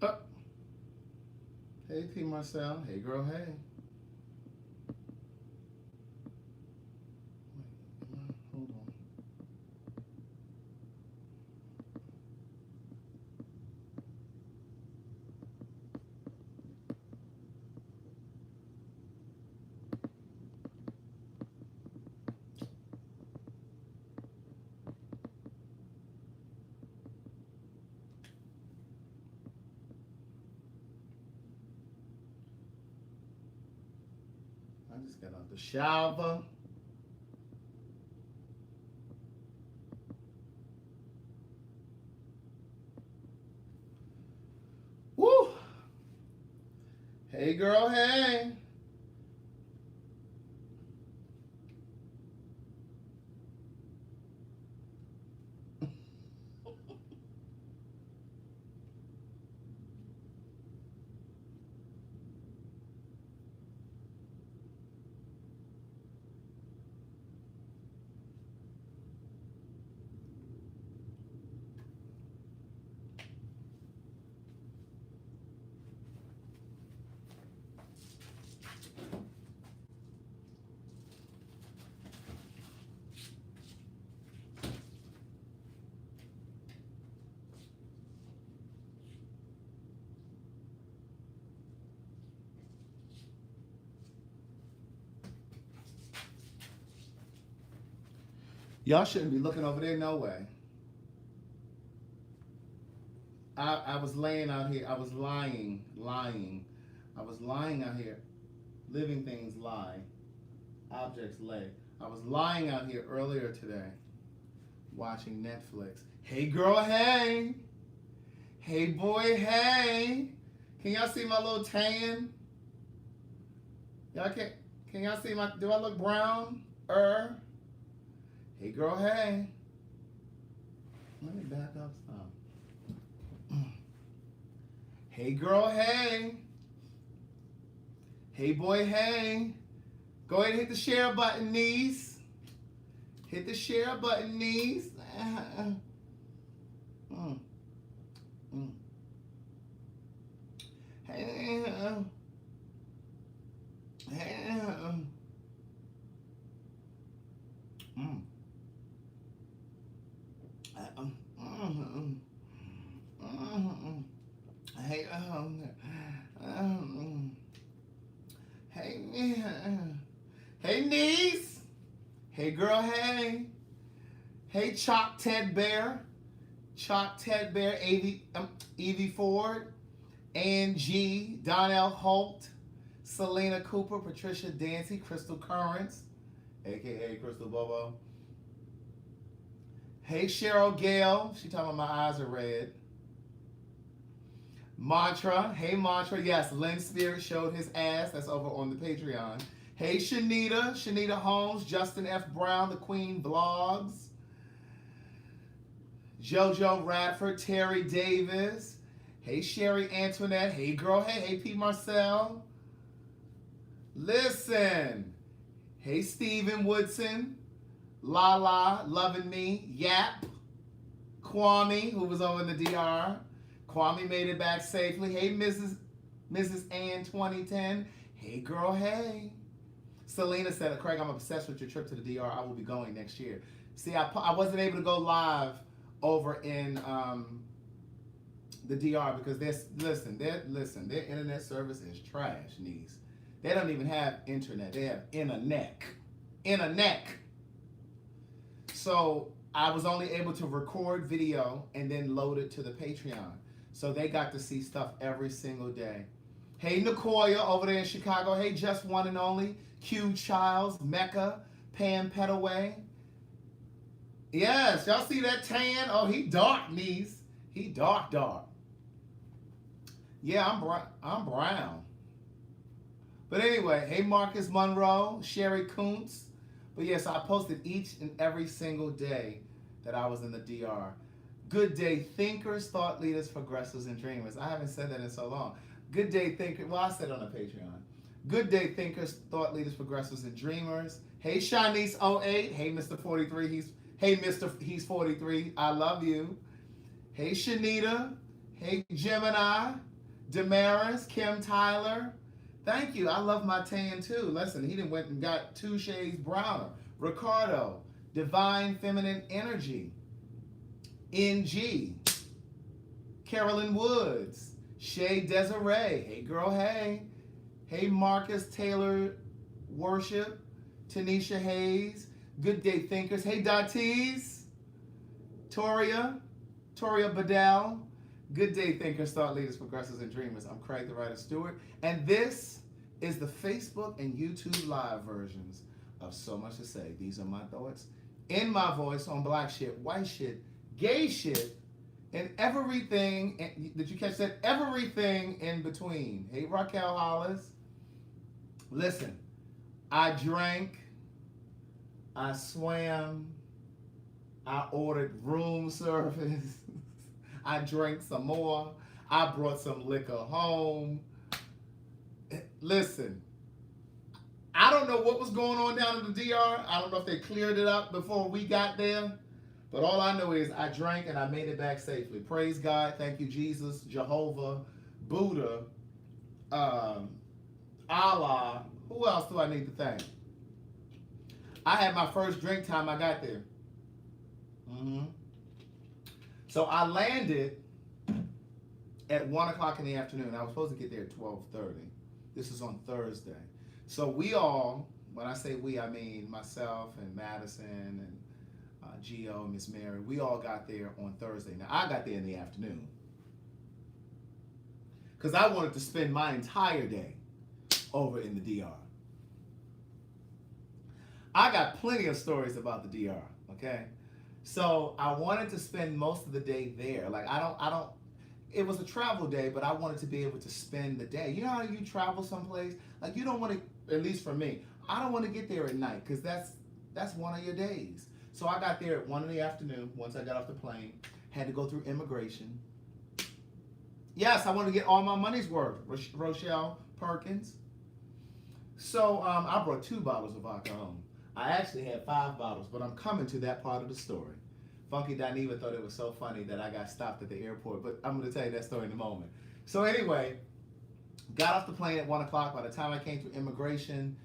Uh, hey, P. Marcel. Hey, girl. Hey. Hold on. I just got out the shower. Woo! Hey, girl. Hey. Y'all shouldn't be looking over there. No way. I was laying out here. I was lying. I was lying out here. Living things lie. Objects lay. I was lying out here earlier today watching Netflix. Hey, girl. Hey. Hey, boy. Hey. Can y'all see my little tan? Y'all can y'all see my, do I look brown? Hey, girl. Hey. Let me back up some. Hey, girl. Hey. Hey, boy. Hey. Go ahead and hit the share button, niece. Hit the share button, niece. Hey. Hey. Hey, hey, hey, niece. Hey, girl, hey. Hey, Chalk Ted Bear. Chalk Ted Bear, Evie Ford, Ann G, Donnell Holt, Selena Cooper, Patricia Dancy, Crystal Currents, a.k.a. Crystal Bobo. Hey, Cheryl Gale. She talking about my eyes are red. Mantra. Hey, Mantra. Yes, Lynn Spirit showed his ass. That's over on the Patreon. Hey, Shanita. Shanita Holmes. Justin F. Brown, The Queen Vlogs. JoJo Radford. Terry Davis. Hey, Sherry Antoinette. Hey, girl. Hey, hey, P. Marcel. Listen. Hey, Stephen Woodson. Lala, Loving Me. Yap. Kwame, who was over in the DR. Kwame made it back safely. Hey, Mrs. Ann 2010. Hey, girl, hey. Selena said, Craig, I'm obsessed with your trip to the DR. I will be going next year. See, I wasn't able to go live over in the DR because their internet service is trash, niece. They don't even have internet. They have internet. So I was only able to record video and then load it to the Patreon. So they got to see stuff every single day. Hey, Nicoya over there in Chicago. Hey, Just One and Only. Q Childs, Mecca, Pam Petaway. Yes, y'all see that tan? Oh, he dark, niece. He dark. Yeah, I'm brown. But anyway, hey, Marcus Monroe, Sherry Kuntz. But yes, I posted each and every single day that I was in the DR. Good day, thinkers, thought leaders, progressives, and dreamers. I haven't said that in so long. Good day, thinkers. Well, I said it on the Patreon. Good day, thinkers, thought leaders, progressives, and dreamers. Hey, Shanice 08. Hey, Mr. 43. He's 43. I love you. Hey, Shanita. Hey, Gemini. Damaris, Kim Tyler. Thank you. I love my tan too. Listen, he done went and got 2 shades browner. Ricardo, Divine Feminine Energy. NG. Carolyn Woods. Shay Desiree. Hey girl, hey. Hey Marcus Taylor Worship. Tanisha Hayes. Good Day Thinkers. Hey Datis. Toria Bedell. Good Day Thinkers, Thought Leaders, Progressors, and Dreamers. I'm Craig TheWriter Stewart, and this is the Facebook and YouTube live versions of So Much to Say. These are my thoughts in my voice on black shit, white shit, gay shit, and everything. Did you catch that? Everything in between. Hey Raquel Hollis. Listen, I drank, I swam, I ordered room service. I drank some more. I brought some liquor home. Listen, I don't know what was going on down in the DR. I don't know if they cleared it up before we got there. But all I know is I drank and I made it back safely. Praise God. Thank you, Jesus, Jehovah, Buddha, Allah. Who else do I need to thank? I had my first drink time I got there. So I landed at 1 o'clock in the afternoon. I was supposed to get there at 12:30. This is on Thursday. So we all, when I say we, I mean myself and Madison and Gio and Miss Mary, we all got there on Thursday. Now I got there in the afternoon because I wanted to spend my entire day over in the DR. I got plenty of stories about the DR, okay? So I wanted to spend most of the day there. Like it was a travel day, but I wanted to be able to spend the day. You know how you travel someplace? Like you don't want to, at least for me, I don't want to get there at night because that's one of your days. So I got there at 1 in the afternoon once I got off the plane, had to go through immigration. Yes, I want to get all my money's worth, Rochelle Perkins. So I brought 2 bottles of vodka home. I actually had 5 bottles, but I'm coming to that part of the story. Funky Dineva thought it was so funny that I got stopped at the airport, but I'm going to tell you that story in a moment. So anyway, got off the plane at 1 o'clock. By the time I came through immigration,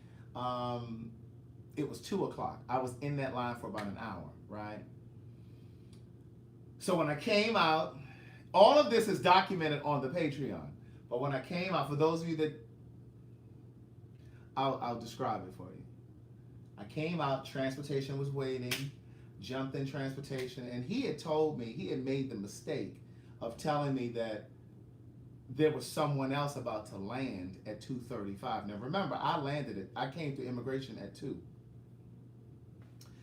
it was 2 o'clock. I was in that line for about an hour, right? So when I came out, all of this is documented on the Patreon. But when I came out, for those of you that, I'll describe it for you. I came out, transportation was waiting, jumped in transportation, and he had told me, he had made the mistake of telling me that there was someone else about to land at 2:35. Now remember, I came to immigration at 2.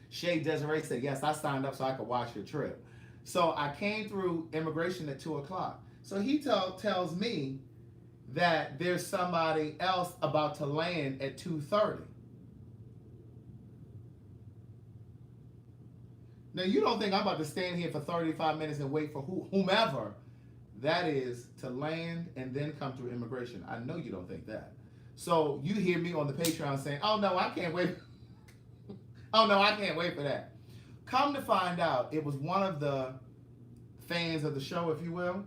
Shay Desiree said, yes, I signed up so I could watch your trip. So I came through immigration at 2 o'clock. So he tells me that there's somebody else about to land at 2:30. Now, you don't think I'm about to stand here for 35 minutes and wait for whomever that is to land and then come through immigration. I know you don't think that. So you hear me on the Patreon saying, oh, no, I can't wait. Oh, no, I can't wait for that. Come to find out, it was one of the fans of the show, if you will.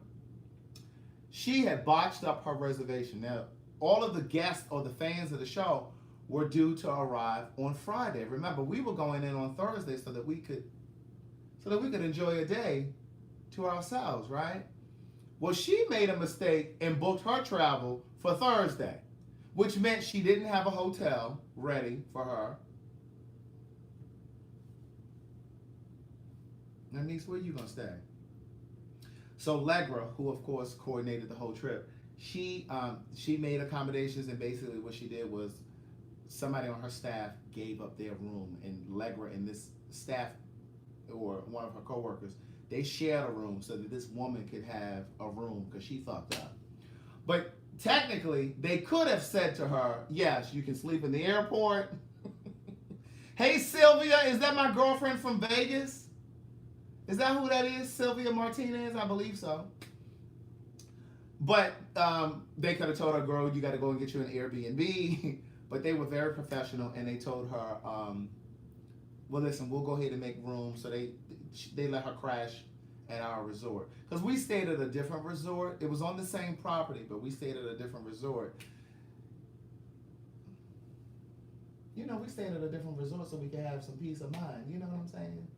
She had botched up her reservation. Now, all of the guests or the fans of the show were due to arrive on Friday. Remember, we were going in on Thursday so that we could enjoy a day to ourselves, right? Well, she made a mistake and booked her travel for Thursday, which meant she didn't have a hotel ready for her. Now, niece, where are you going to stay? So Legra, who of course coordinated the whole trip, she made accommodations, and basically what she did was somebody on her staff gave up their room, and Legra and this staff, or one of her coworkers, they shared a room so that this woman could have a room because she fucked up. But technically, they could have said to her, yes, you can sleep in the airport. Hey, Sylvia, is that my girlfriend from Vegas? Is that who that is? Sylvia Martinez? I believe so. But they could have told her, girl, you got to go and get you an Airbnb. But they were very professional, and they told her, well, listen, we'll go ahead and make room. So they let her crash at our resort. Because we stayed at a different resort. It was on the same property, but we stayed at a different resort. You know, we stayed at a different resort so we could have some peace of mind. You know what I'm saying?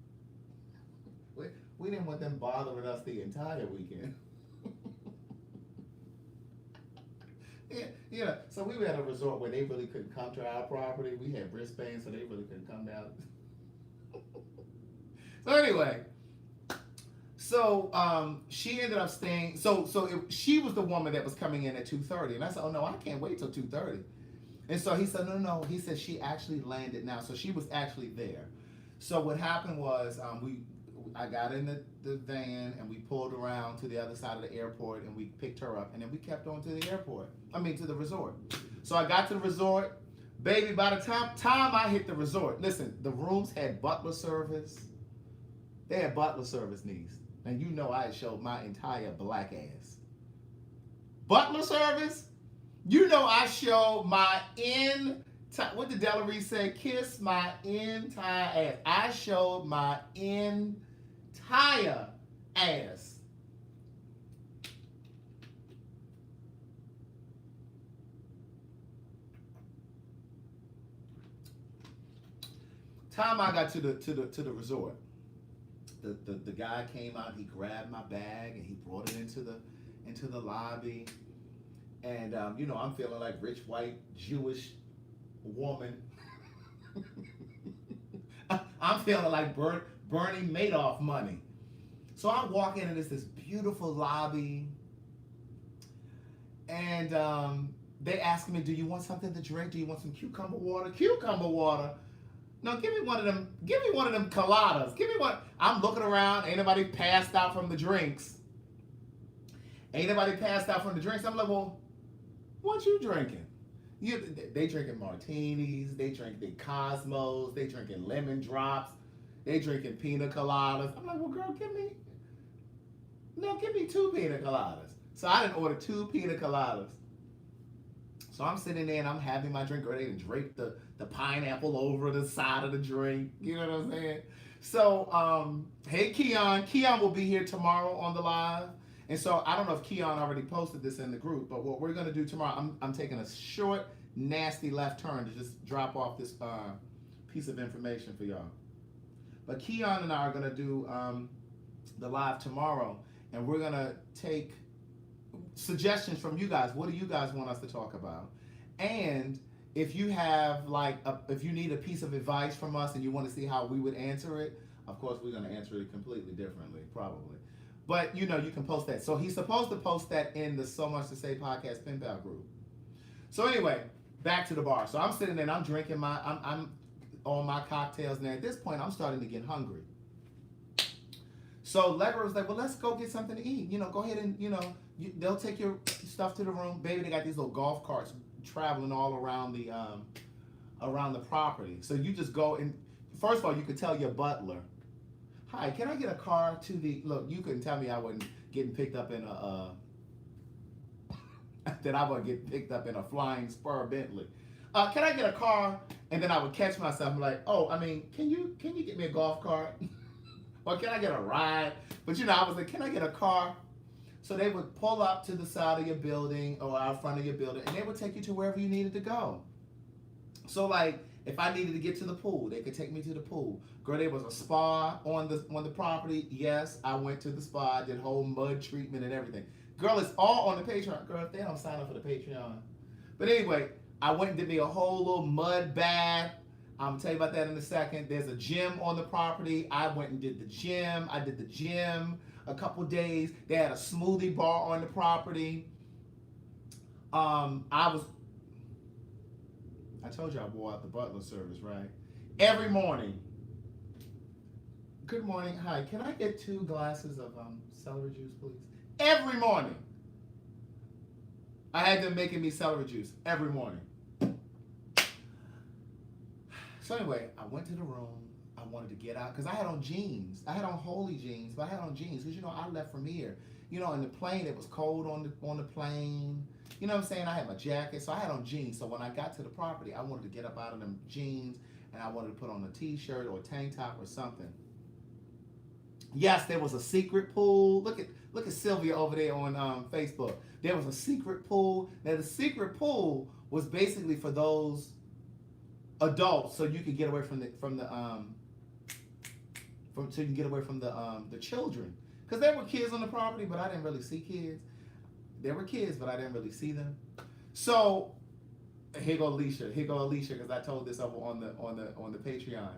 We didn't want them bothering us the entire weekend. Yeah, so we were at a resort where they really couldn't come to our property. We had wristbands, so they really couldn't come down. So anyway, she ended up staying. She was the woman that was coming in at 2:30, and I said, "Oh no, I can't wait till 2:30." And so he said, "No." He said she actually landed now, so she was actually there. So what happened was, I got in the van and we pulled around to the other side of the airport and we picked her up and then we kept on to the to the resort. So I got to the resort, baby. By the time I hit the resort, listen, the rooms had butler service. They had butler service, niece. And you know I had showed my entire black ass. Butler service? You know I showed my what did Delary say? Kiss my entire ass. I showed my entire ass. Time I got to the resort, the guy came out. He grabbed my bag and he brought it into the lobby. And I'm feeling like rich white Jewish woman. I'm feeling like Bernie Madoff money. So I walk in and it's this beautiful lobby, and they ask me, "Do you want something to drink? Do you want some cucumber water?" Cucumber water? No, give me one of them. Give me one of them coladas. Give me one. I'm looking around. Ain't nobody passed out from the drinks. I'm like, well, what you drinking? They drinking martinis. They drink the Cosmos. They drinking lemon drops. They drinking pina coladas. I'm like, well, girl, give me 2 pina coladas. So I didn't order 2 pina coladas. So I'm sitting there and I'm having my drink. Girl, they didn't drape the pineapple over the side of the drink. You know what I'm saying? So, hey, Keon will be here tomorrow on the live. And so I don't know if Keon already posted this in the group, but what we're going to do tomorrow, I'm taking a short, nasty left turn to just drop off this piece of information for y'all. But Keon and I are going to do the live tomorrow, and we're going to take suggestions from you guys. What do you guys want us to talk about? And if you have if you need a piece of advice from us and you want to see how we would answer it, of course we're going to answer it completely differently, probably. But you can post that. So he's supposed to post that in the So Much to Say podcast pen pal group. So anyway, back to the bar. So I'm sitting there and I'm drinking I'm on my cocktails, and at this point I'm starting to get hungry. So Legger was like, well, let's go get something to eat. Go ahead and they'll take your stuff to the room. Baby, they got these little golf carts traveling all around the property. So you just go and first of all, you could tell your butler, hi, can I get a car to the, look, you couldn't tell me I wasn't getting picked up in that I would get picked up in a flying spur Bentley. Can I get a car? And then I would catch myself, I'm like, oh, I mean, can you get me a golf cart? Or can I get a ride? But I was like, can I get a car? So they would pull up to the side of your building or out front of your building, and they would take you to wherever you needed to go. So like, if I needed to get to the pool, they could take me to the pool. Girl, there was a spa on the property. Yes, I went to the spa, did whole mud treatment and everything. Girl, it's all on the Patreon. Girl, if they don't sign up for the Patreon. But anyway, I went and did me a whole little mud bath. I'm going to tell you about that in a second. There's a gym on the property. I went and did the gym. I did the gym a couple days. They had a smoothie bar on the property. I told you I wore out the butler service, right? Every morning. Good morning. Hi, can I get 2 glasses of celery juice, please? Every morning. I had them making me celery juice every morning. So anyway, I went to the room. I wanted to get out because I had on jeans. I had on holy jeans, but I had on jeans because I left from here. In the plane, it was cold on the plane. You know what I'm saying? I had my jacket, so I had on jeans. So when I got to the property, I wanted to get up out of them jeans, and I wanted to put on a t-shirt or a tank top or something. Yes, there was a secret pool. Look at Sylvia over there on Facebook. There was a secret pool. Now the secret pool was basically for those adults, so you could get away so you can get away from the children, because there were kids on the property, but I didn't really see kids. There were kids, but I didn't really see them. So here go Alicia, because I told this over on the Patreon.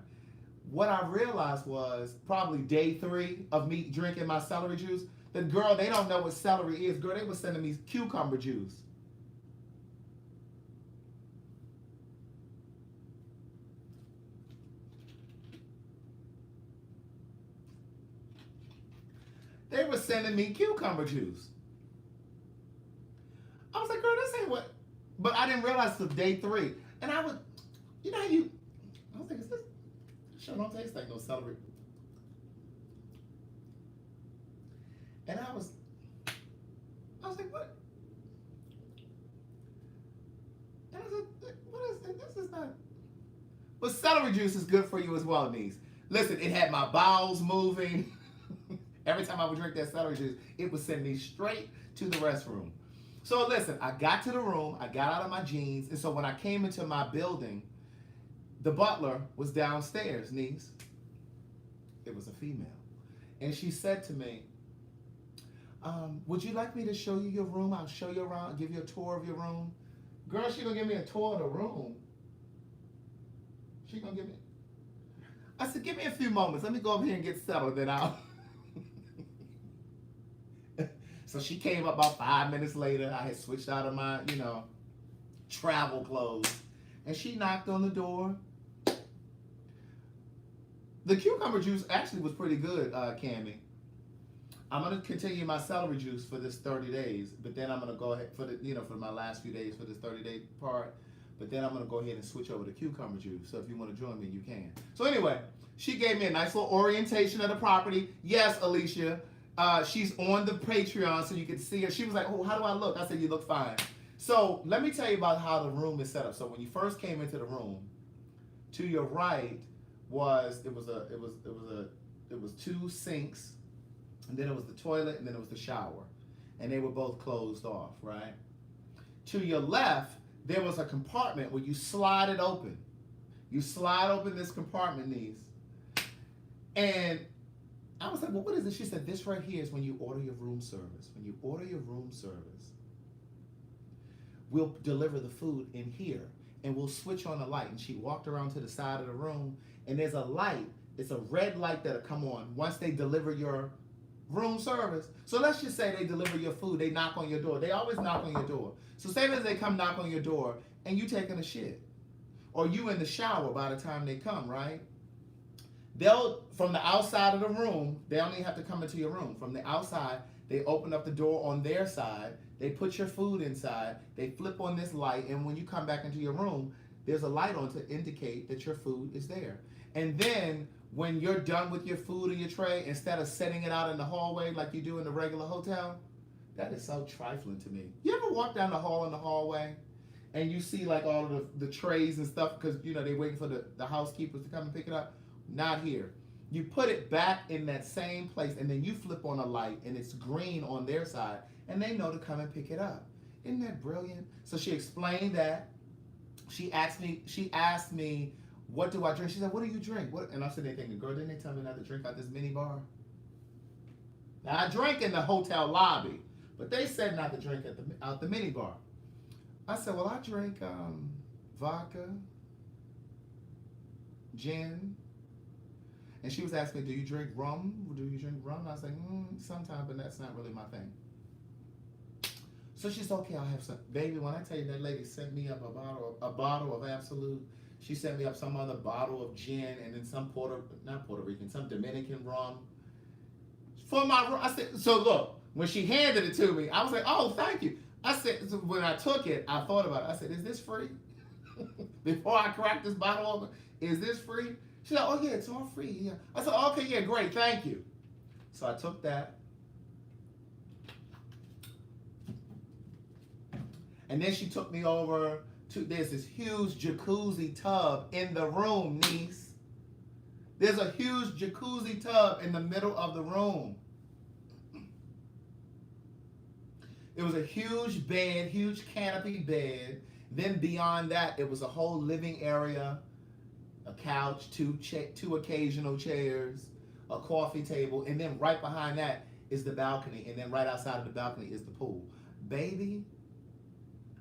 What I realized was probably day 3 of me drinking my celery juice. The girl, they don't know what celery is. Girl, they were sending me cucumber juice. They were sending me cucumber juice. I was like, girl, this ain't what. But I didn't realize till day 3. And I was, you know how you, I was like, is this sure don't taste like no celery. And I was like, what? And I was like, what is this? This is not. But celery juice is good for you as well, niece. Listen, it had my bowels moving. Every time I would drink that celery juice, it would send me straight to the restroom. So listen, I got to the room, I got out of my jeans, and so when I came into my building, the butler was downstairs, niece. It was a female. And she said to me, would you like me to show you your room? I'll show you around, give you a tour of your room. Girl, she gonna give me a tour of the room. She gonna give me. I said, give me a few moments. Let me go over here and get settled, then I'll. So she came up about 5 minutes later. I had switched out of my, travel clothes. And she knocked on the door. The cucumber juice actually was pretty good, Cammie. I'm gonna continue my celery juice for this 30 days, but then I'm gonna go ahead for for my last few days for this 30-day part. But then I'm gonna go ahead and switch over to cucumber juice. So if you want to join me, you can. So anyway, she gave me a nice little orientation of the property. Yes, Alicia. She's on the Patreon, so you can see her. She was like, oh, how do I look? I said, you look fine. So let me tell you about how the room is set up. So when you first came into the room, to your right was it was 2 sinks, and then it was the toilet, and then it was the shower, and they were both closed off, right? To your left, there was a compartment where you slide it open. You slide open this compartment, niece, and I was like, well, what is this? She said, this right here is when you order your room service. When you order your room service, we'll deliver the food in here, and we'll switch on the light. And she walked around to the side of the room, and there's a light. It's a red light that'll come on once they deliver your room service. So let's just say they deliver your food. They knock on your door. They always knock on your door. So say that they come knock on your door, and you taking a shit, or you in the shower by the time they come, right? They'll, from the outside of the room, they don't even have to come into your room. From the outside, they open up the door on their side, they put your food inside, they flip on this light, and when you come back into your room, there's a light on to indicate that your food is there. And then, when you're done with your food in your tray, instead of setting it out in the hallway like you do in the regular hotel, that is so trifling to me. You ever walk down the hall in the hallway, and you see like all of the trays and stuff, because they're waiting for the housekeepers to come and pick it up? Not here. You put it back in that same place, and then you flip on a light, and it's green on their side, and they know to come and pick it up. Isn't that brilliant? So she explained that. She asked me, what do I drink? She said, what do you drink? What? And I'm sitting there thinking, girl, didn't they tell me not to drink out this mini bar? Now, I drank in the hotel lobby, but they said not to drink out the mini bar. I said, well, I drink vodka, gin. And she was asking me, do you drink rum? Do you drink rum? And I was like, sometimes, but that's not really my thing. So she said, okay, I'll have some. Baby, when I tell you that lady sent me up a bottle of Absolute, she sent me up some other bottle of gin, and then some some Dominican rum. For my room, I said, so look, when she handed it to me, I was like, oh, thank you. I said, so when I took it, I thought about it. I said, is this free? Before I cracked this bottle open, is this free? She's like, oh yeah, it's all free. Yeah. I said, okay, yeah, great, thank you. So I took that. And then she took me over to, there's this huge jacuzzi tub in the room, niece. There's a huge jacuzzi tub in the middle of the room. It was a huge bed, huge canopy bed. Then beyond that, it was a whole living area, a couch, two occasional chairs, a coffee table, and then right behind that is the balcony, and then right outside of the balcony is the pool. Baby,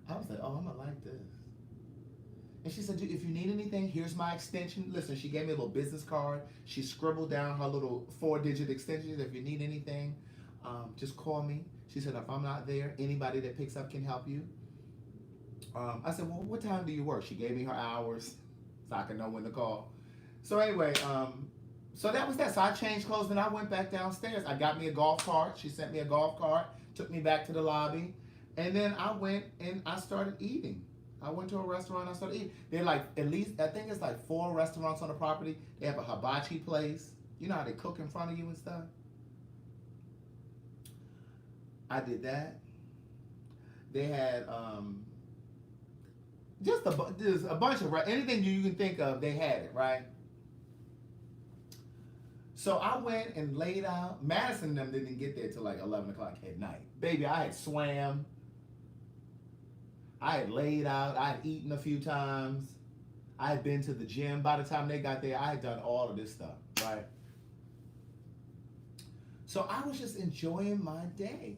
I was like, oh, I'm gonna like this. And she said, dude, if you need anything, here's my extension. Listen, she gave me a little business card. She scribbled down her little 4-digit extensions. If you need anything, just call me. She said, if I'm not there, anybody that picks up can help you. I said, well, what time do you work? She gave me her hours so I can know when to call. So anyway, so that was that. So I changed clothes and I went back downstairs. I got me a golf cart. She sent me a golf cart, took me back to the lobby. And then I went and I started eating. I went to a restaurant, I started eating. They're like, at least, I think it's like 4 restaurants on the property. They have a hibachi place. You know how they cook in front of you and stuff? I did that. They had just a bunch of, anything you can think of, they had it, right? So I went and laid out. Madison and them didn't get there till like 11 o'clock at night. Baby, I had swam. I had laid out. I had eaten a few times. I had been to the gym. By the time they got there, I had done all of this stuff, right? So I was just enjoying my day.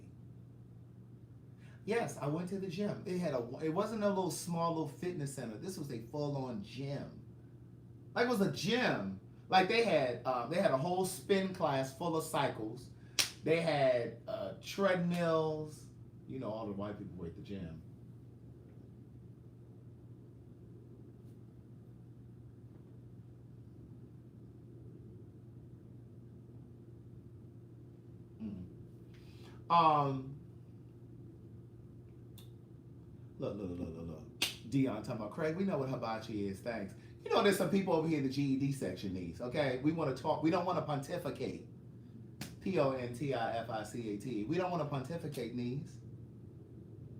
Yes, I went to the gym. It wasn't a little small little fitness center. This was a full-on gym. Like it was a gym. Like they had a whole spin class full of cycles. They had treadmills. You know, all the white people were at the gym. Look. Dion talking about, Craig, we know what hibachi is, thanks. You know, there's some people over here in the GED section needs, okay? We want to talk. We don't want to pontificate. Pontificate. We don't want to pontificate needs.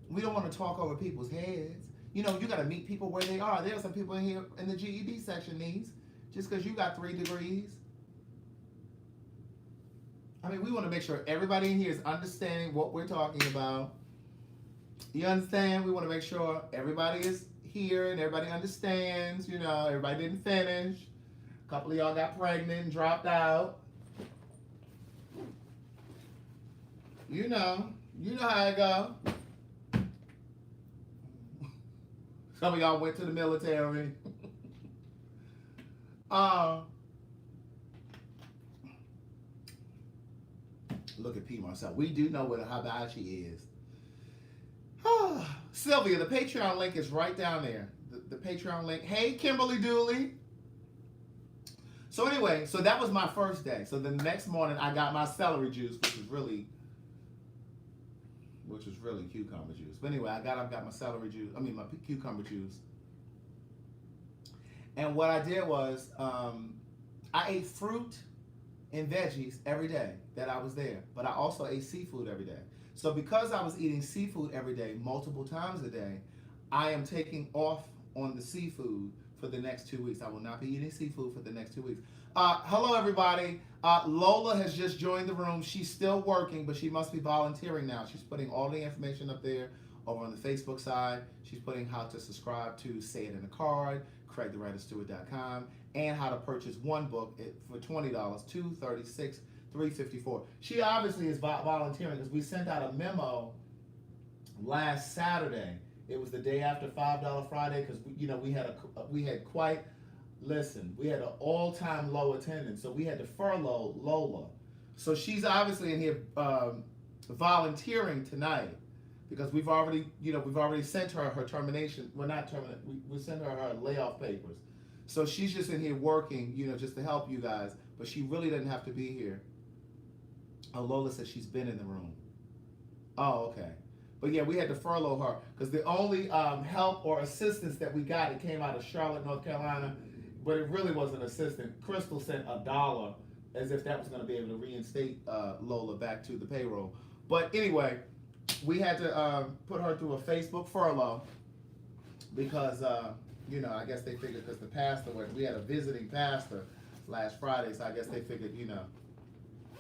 We don't want to talk over people's heads. You know, you got to meet people where they are. There are some people in here in the GED section needs, just because you got 3 degrees. I mean, we want to make sure everybody in here is understanding what we're talking about. You understand? We want to make sure everybody is here and everybody understands. You know, everybody didn't finish. A couple of y'all got pregnant and dropped out. You know how it go. Some of y'all went to the military. Look at P. Marcel. We do know what a hibachi is. Sylvia, the Patreon link is right down there. The Patreon link. Hey, Kimberly Dooley. So anyway, so that was my first day. So the next morning, I got my celery juice, which was really cucumber juice. But anyway, I got my celery juice. I mean, my cucumber juice. And what I did was, I ate fruit and veggies every day that I was there. But I also ate seafood every day. So because I was eating seafood every day, multiple times a day, I am taking off on the seafood for the next 2 weeks. I will not be eating seafood for the next 2 weeks. Hello, everybody. Lola has just joined the room. She's still working, but she must be volunteering now. She's putting all the information up there over on the Facebook side. She's putting how to subscribe to Say It in a Card, CraigTheWriterStewart.com, and how to purchase one book for $20, $236, $354. She obviously is volunteering because we sent out a memo last Saturday. It was the day after $5 Friday because we had an all-time low attendance, so we had to furlough Lola. So she's obviously in here volunteering tonight because we've already sent her termination. Well, not termination. We sent her layoff papers. So she's just in here working, just to help you guys. But she really doesn't have to be here. Lola said she's been in the room. Oh, okay. But yeah, we had to furlough her because the only help or assistance that we got, it came out of Charlotte, North Carolina, but it really wasn't assistant. Crystal sent $1 as if that was going to be able to reinstate Lola back to the payroll. But anyway, we had to put her through a Facebook furlough because, I guess they figured because the pastor, we had a visiting pastor last Friday, so I guess they figured,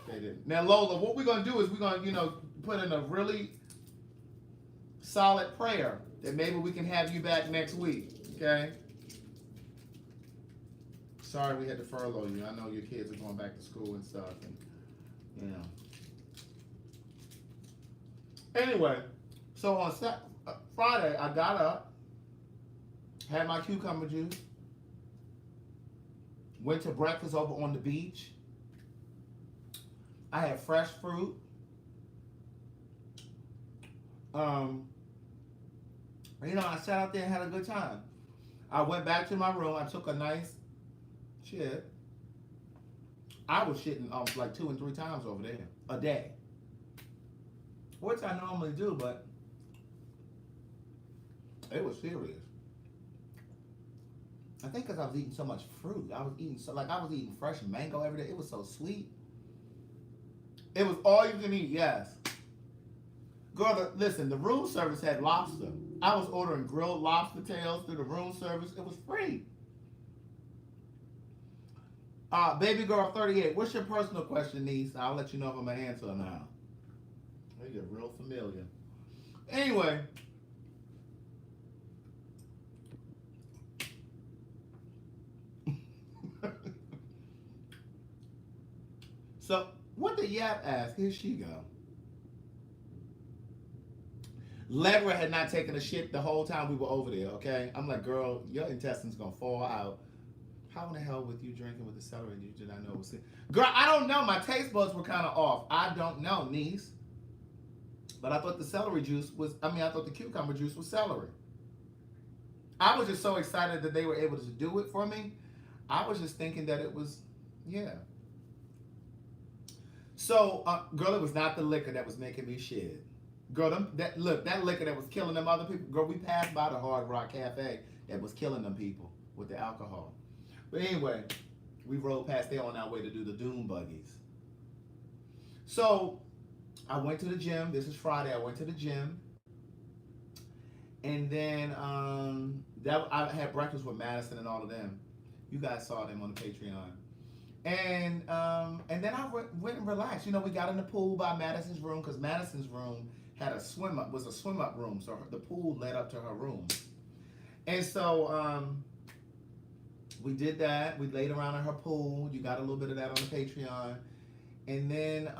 they didn't. Now, Lola, what we're going to do is we're going to, put in a really solid prayer that maybe we can have you back next week, okay? Sorry we had to furlough you. I know your kids are going back to school and stuff, and, Anyway, so on Friday, I got up, had my cucumber juice, went to breakfast over on the beach. I had fresh fruit. I sat out there and had a good time. I went back to my room. I took a nice shit. I was shitting like 2 and 3 times over there a day, which I normally do, but it was serious. I think because I was eating so much fruit. I was eating fresh mango every day. It was so sweet. It was all you can eat, yes. Girl, listen, the room service had lobster. I was ordering grilled lobster tails through the room service. It was free. Baby girl 38, what's your personal question, niece? I'll let you know if I'm going to answer now. They get real familiar. Anyway. So, what did Yap ask? Here she go. Lever had not taken a shit the whole time we were over there, okay? I'm like, girl, your intestines gonna fall out. How in the hell with you drinking with the celery and you did not know it was it? Girl, I don't know. My taste buds were kind of off. I don't know, niece. But I thought the celery juice was, I thought the cucumber juice was celery. I was just so excited that they were able to do it for me. I was just thinking that it was, yeah. So, girl, it was not the liquor that was making me shit. Girl, that liquor that was killing them other people. Girl, we passed by the Hard Rock Cafe that was killing them people with the alcohol. But anyway, we rode past there on our way to do the Doom Buggies. So, I went to the gym. This is Friday. I went to the gym. And then I had breakfast with Madison and all of them. You guys saw them on the Patreon. And then I went and relaxed. We got in the pool by Madison's room because Madison's room had a swim up room. So the pool led up to her room. And so we did that. We laid around in her pool. You got a little bit of that on the Patreon. And then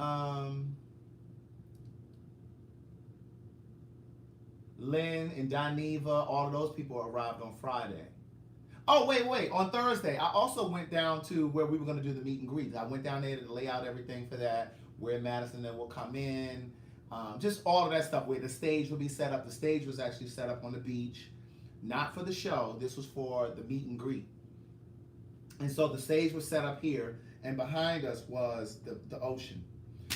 Lynn and Doniva, all of those people arrived on Friday. Oh, wait. On Thursday, I also went down to where we were going to do the meet and greet. I went down there to lay out everything for that, where Madison then will come in. Just all of that stuff, where the stage would be set up. The stage was actually set up on the beach, not for the show. This was for the meet and greet. And so the stage was set up here, and behind us was the ocean.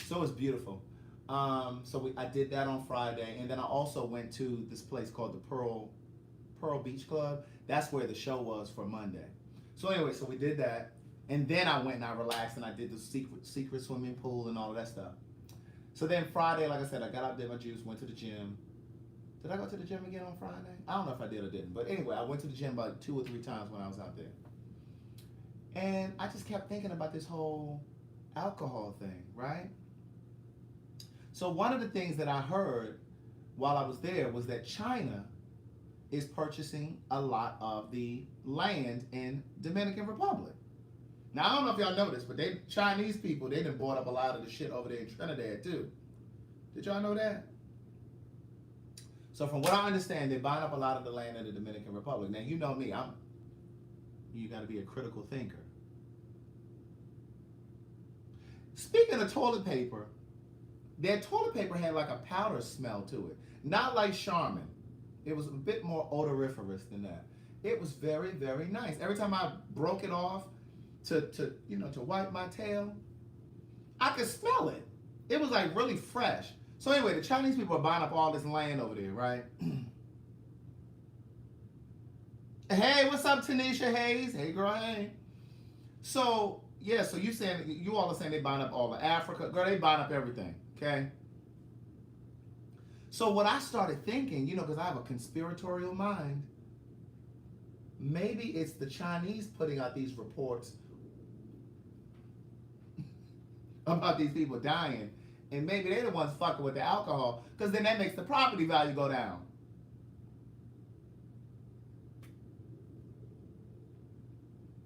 So it was beautiful. I did that on Friday, and then I also went to this place called the Pearl Beach Club. That's where the show was for Monday. So anyway, so we did that, and then I went and I relaxed and I did the secret swimming pool and all of that stuff. So then Friday, like I said, I got out, did my juice, went to the gym. Did I go to the gym again on Friday? I don't know if I did or didn't, but anyway, I went to the gym about 2 or 3 times when I was out there. And I just kept thinking about this whole alcohol thing, right? So one of the things that I heard while I was there was that China is purchasing a lot of the land in Dominican Republic. Now, I don't know if y'all know this, but Chinese people, they done bought up a lot of the shit over there in Trinidad too. Did y'all know that? So from what I understand, they're buying up a lot of the land in the Dominican Republic. Now, you know me, you gotta be a critical thinker. Speaking of toilet paper, their toilet paper had like a powder smell to it. Not like Charmin. It was a bit more odoriferous than that. It was very, very nice. Every time I broke it off to wipe my tail, I could smell it. It was like really fresh. So anyway, the Chinese people are buying up all this land over there, right? Hey, what's up, Tanisha Hayes? Hey, girl, hey. So, yeah, so you all are saying they buying up all of Africa. Girl, they buying up everything, okay? So what I started thinking, because I have a conspiratorial mind, maybe it's the Chinese putting out these reports about these people dying, and maybe they're the ones fucking with the alcohol, because then that makes the property value go down.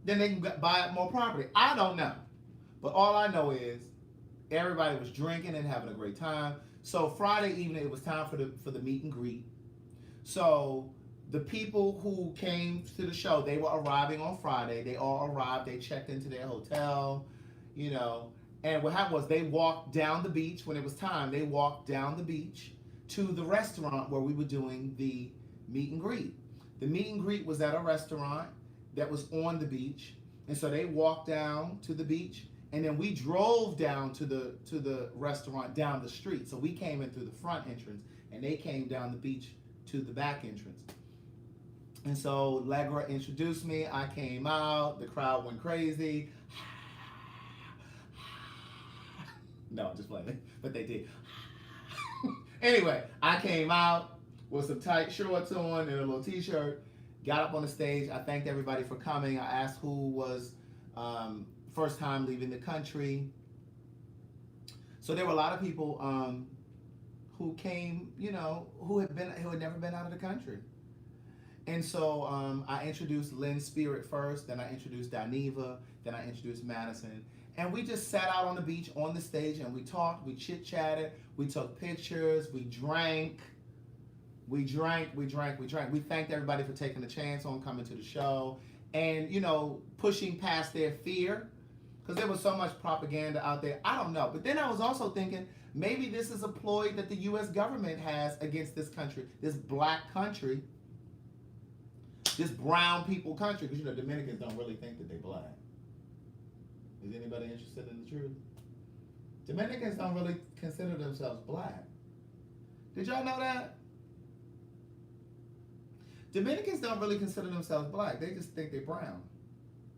Then they can buy up more property. I don't know. But all I know is everybody was drinking and having a great time. So Friday evening, it was time for the meet and greet. So the people who came to the show, they were arriving on Friday. They all arrived. They checked into their hotel, you know. And what happened was they walked down the beach when it was time. They walked down the beach to the restaurant where we were doing the meet and greet. The meet and greet was at a restaurant that was on the beach. And so they walked down to the beach, and then we drove down to the restaurant down the street. So we came in through the front entrance, and they came down the beach to the back entrance. And so Legra introduced me. I came out. The crowd went crazy. No, just playing. But they did. Anyway, I came out with some tight shorts on and a little t-shirt. Got up on the stage. I thanked everybody for coming. I asked who was first time leaving the country. So there were a lot of people who came, you know, who had never been out of the country. And so I introduced Lynn Spirit first, then I introduced Dineva, then I introduced Madison. And we just sat out on the beach on the stage and we talked, we chit-chatted, we took pictures, we drank. We thanked everybody for taking the chance on coming to the show and, you know, pushing past their fear, because there was so much propaganda out there. I don't know. But then I was also thinking, maybe this is a ploy that the U.S. government has against this country, this black country, this brown people country, because, you know, Dominicans don't really think that they're black. Is anybody interested in the truth? Dominicans don't really consider themselves black. Did y'all know that? Dominicans don't really consider themselves black. They just think they're brown.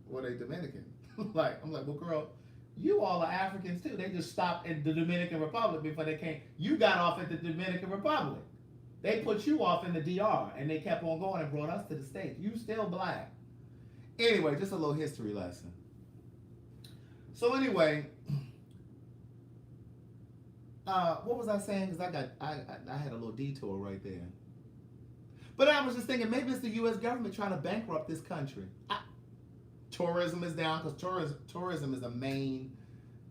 Or they Dominican. I'm like, well, girl, you all are Africans too. They just stopped at the Dominican Republic before they came. You got off at the Dominican Republic. They put you off in the DR, and they kept on going and brought us to the States. You still black. Anyway, just a little history lesson. So anyway, what was I saying? Because I had a little detour right there. But I was just thinking, maybe it's the U.S. government trying to bankrupt this country. Tourism is down because tourism is the main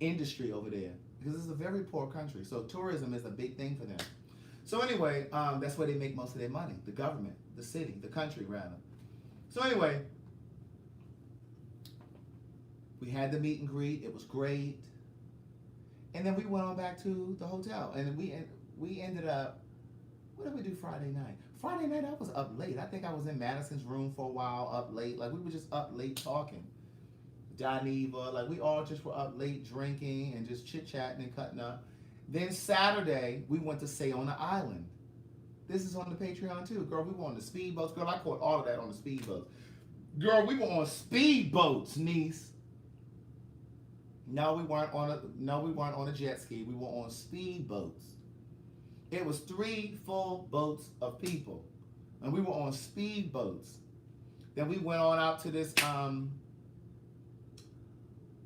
industry over there, because it's a very poor country. So tourism is a big thing for them. So anyway, that's where they make most of their money. The government, the city, the country rather. So anyway, we had the meet and greet. It was great. And then we went on back to the hotel. And we ended up, what did we do Friday night? Friday night, I was up late. I think I was in Madison's room for a while, up late. Like, we were just up late talking. Dineva, like, we all just were up late drinking and just chit-chatting and cutting up. Then Saturday, we went to stay on the island. This is on the Patreon, too. Girl, we were on the speedboats. Girl, I caught all of that on the speedboats. Girl, we were on speedboats, niece. No, we weren't on a jet ski. We were on speedboats. It was 3 full boats of people, and we were on speedboats. Then we went on out to this.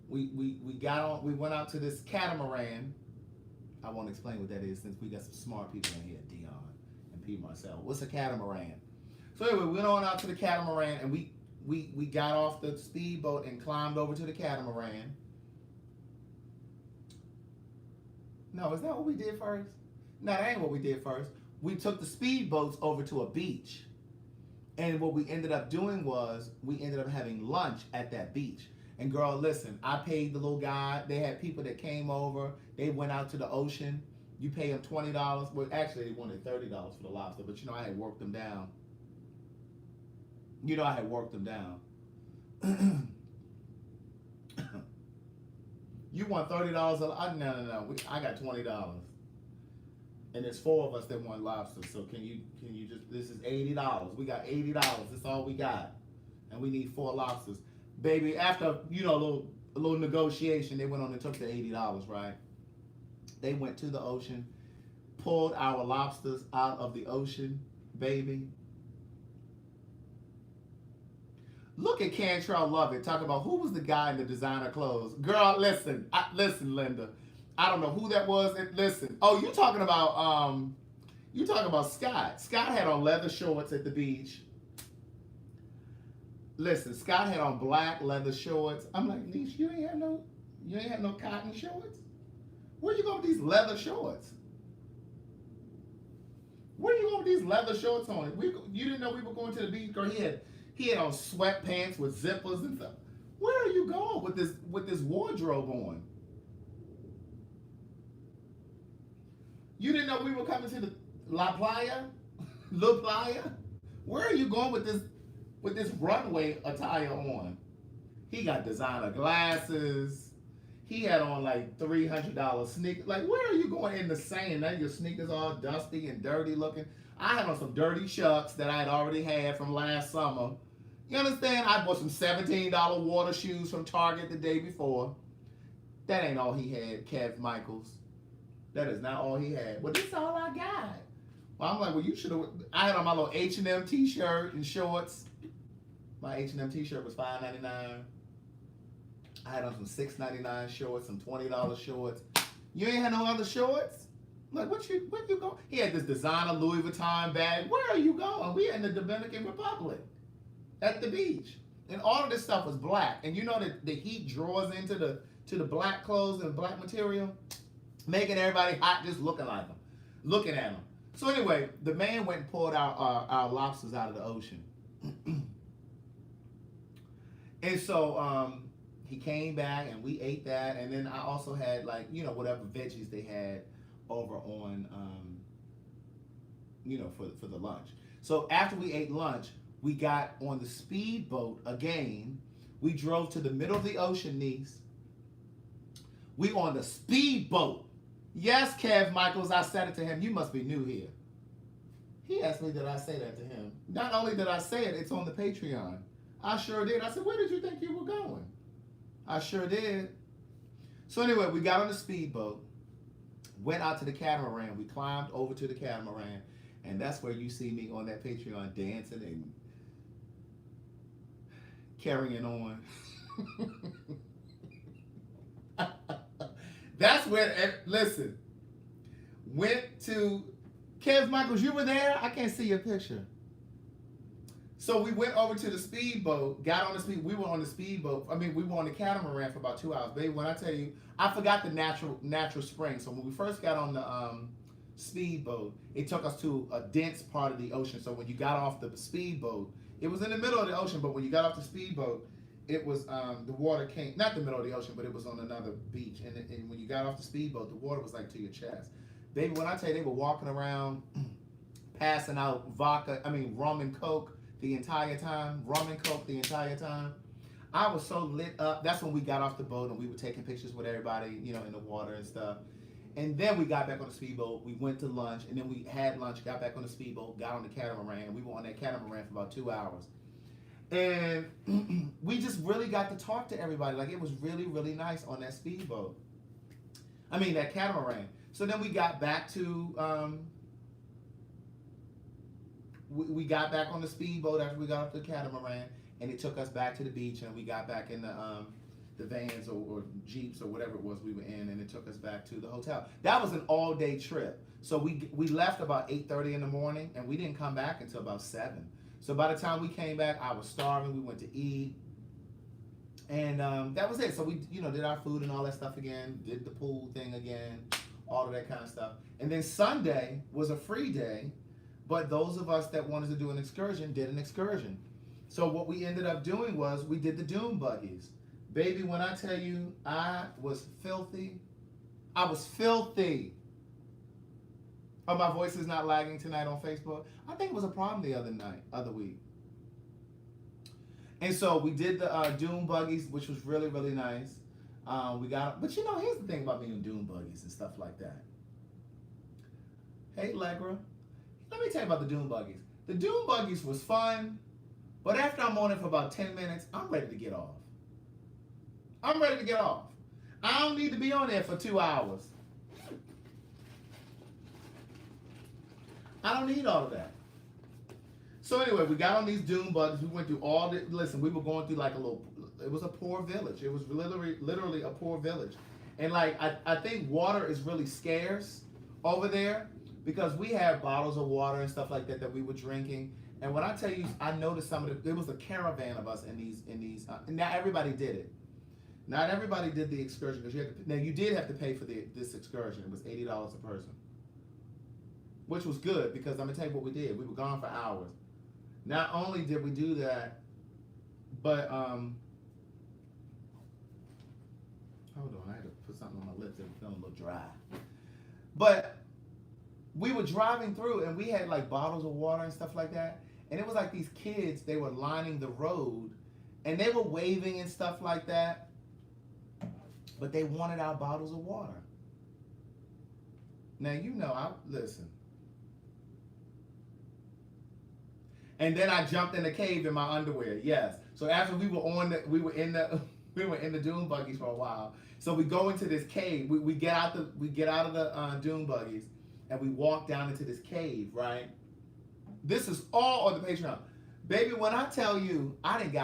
We went out to this catamaran. I won't explain what that is since we got some smart people in here, Dion and P. Marcel. What's a catamaran? So anyway, we went on out to the catamaran, and we got off the speedboat and climbed over to the catamaran. No, is that what we did first? No, that ain't what we did first. We took the speedboats over to a beach. And what we ended up doing was we ended up having lunch at that beach. And girl, listen, I paid the little guy. They had people that came over. They went out to the ocean. You pay them $20. Well, actually, they wanted $30 for the lobster. But, you know, I had worked them down. You want $30? No. I got $20. And there's 4 of us that want lobster. So can you just, this is $80. We got $80. That's all we got. And we need 4 lobsters. Baby, after, you know, a little negotiation, they went on and took the $80, right? They went to the ocean, pulled our lobsters out of the ocean, baby. Look at Cantrell Lovett talking about who was the guy in the designer clothes. Girl, listen, listen, Linda. I don't know who that was. Listen. Oh, you talking about Scott. Scott had on leather shorts at the beach. Listen, Scott had on black leather shorts. I'm like, Niche, you ain't have no cotton shorts? Where you going with these leather shorts? Where you going with these leather shorts on? You didn't know we were going to the beach? Girl, he had on sweatpants with zippers and stuff. Where are you going with this wardrobe on? You didn't know we were coming to the La Playa? La Playa? Where are you going with this runway attire on? He got designer glasses. He had on like $300 sneakers. Like, where are you going in the sand? Now your sneakers all dusty and dirty looking. I had on some dirty Chucks that I had already had from last summer. You understand? I bought some $17 water shoes from Target the day before. That ain't all he had, Kev Michaels. That is not all he had. Well, this is all I got. Well, I'm like, well, you should have. I had on my little H&M t-shirt and shorts. My H&M t-shirt was $5.99. I had on some $6.99 shorts, some $20 shorts. You ain't had no other shorts? Like, where you going? He had this designer Louis Vuitton bag. Where are you going? We in the Dominican Republic at the beach. And all of this stuff was black. And you know that the heat draws into the black clothes and black material, making everybody hot just looking at them. So anyway, the man went and pulled our lobsters out of the ocean. And so he came back and we ate that. And then I also had like, whatever veggies they had over on, for the lunch. So after we ate lunch, we got on the speedboat again. We drove to the middle of the ocean, niece. We on the speedboat. Yes, Kev Michaels, I said it to him. You must be new here. He asked me did I say that to him. Not only did I say it, it's on the Patreon. I sure did. I said, where did you think you were going? I sure did. So anyway, we got on the speedboat, went out to the catamaran. We climbed over to the catamaran, and that's where you see me on that Patreon dancing and carrying on. That's where, listen, went to, Kev Michaels, you were there? I can't see your picture. So we went over to the speedboat, got on the we were on the speedboat, we were on the catamaran for about 2 hours. Baby, when I tell you, I forgot the natural spring. So when we first got on the speedboat, it took us to a dense part of the ocean. So when you got off the speedboat, it was in the middle of the ocean, but when you got off the speedboat, it was, the water came, not the middle of the ocean, but it was on another beach. And when you got off the speedboat, the water was like to your chest. Baby, when I tell you, they were walking around, passing out rum and Coke the entire time. Rum and Coke the entire time. I was so lit up. That's when we got off the boat and we were taking pictures with everybody, in the water and stuff. And then we got back on the speedboat. We went to lunch, and then we had lunch, got back on the speedboat, got on the catamaran, and we were on that catamaran for about 2 hours. And we just really got to talk to everybody. Like, it was really, really nice on that speedboat. That catamaran. So then we got back to, we got back on the speedboat after we got off the catamaran, and it took us back to the beach, and we got back in the vans or Jeeps or whatever it was we were in, and it took us back to the hotel. That was an all-day trip. So we left about 8:30 in the morning, and we didn't come back until about 7. So by the time we came back, I was starving. We went to eat, and that was it. So we, did our food and all that stuff again, did the pool thing again, all of that kind of stuff. And then Sunday was a free day, but those of us that wanted to do an excursion did an excursion. So what we ended up doing was we did the dune buggies. Baby, when I tell you I was filthy, I was filthy. Oh, my voice is not lagging tonight on Facebook. I think it was a problem the other week. And so we did the dune buggies, which was really, really nice. But here's the thing about being dune buggies and stuff like that. Hey, Allegra, let me tell you about the dune buggies. The dune buggies was fun, but after I'm on it for about 10 minutes, I'm ready to get off. I'm ready to get off. I don't need to be on there for 2 hours. I don't need all of that. So anyway, we got on these dune buggies. We went through all the. Listen, we were going through like a little. It was a poor village. It was literally a poor village, and like I think water is really scarce over there because we had bottles of water and stuff like that that we were drinking. And when I tell you, I noticed some of the. There was a caravan of us in these. Not everybody did it. Not everybody did the excursion because you had to. Now you did have to pay for this excursion. It was $80 a person, which was good because I'm gonna tell you what we did. We were gone for hours. Not only did we do that, but hold on, I had to put something on my lips. It was feeling a little dry. But we were driving through, and we had like bottles of water and stuff like that. And it was like these kids. They were lining the road, and they were waving and stuff like that. But they wanted our bottles of water. Now you know, listen. And then I jumped in the cave in my underwear. Yes. So after we were in the dune buggies for a while. So we go into this cave. We get out of the dune buggies, and we walk down into this cave. Right. This is all on the Patreon, baby. When I tell you, I didn't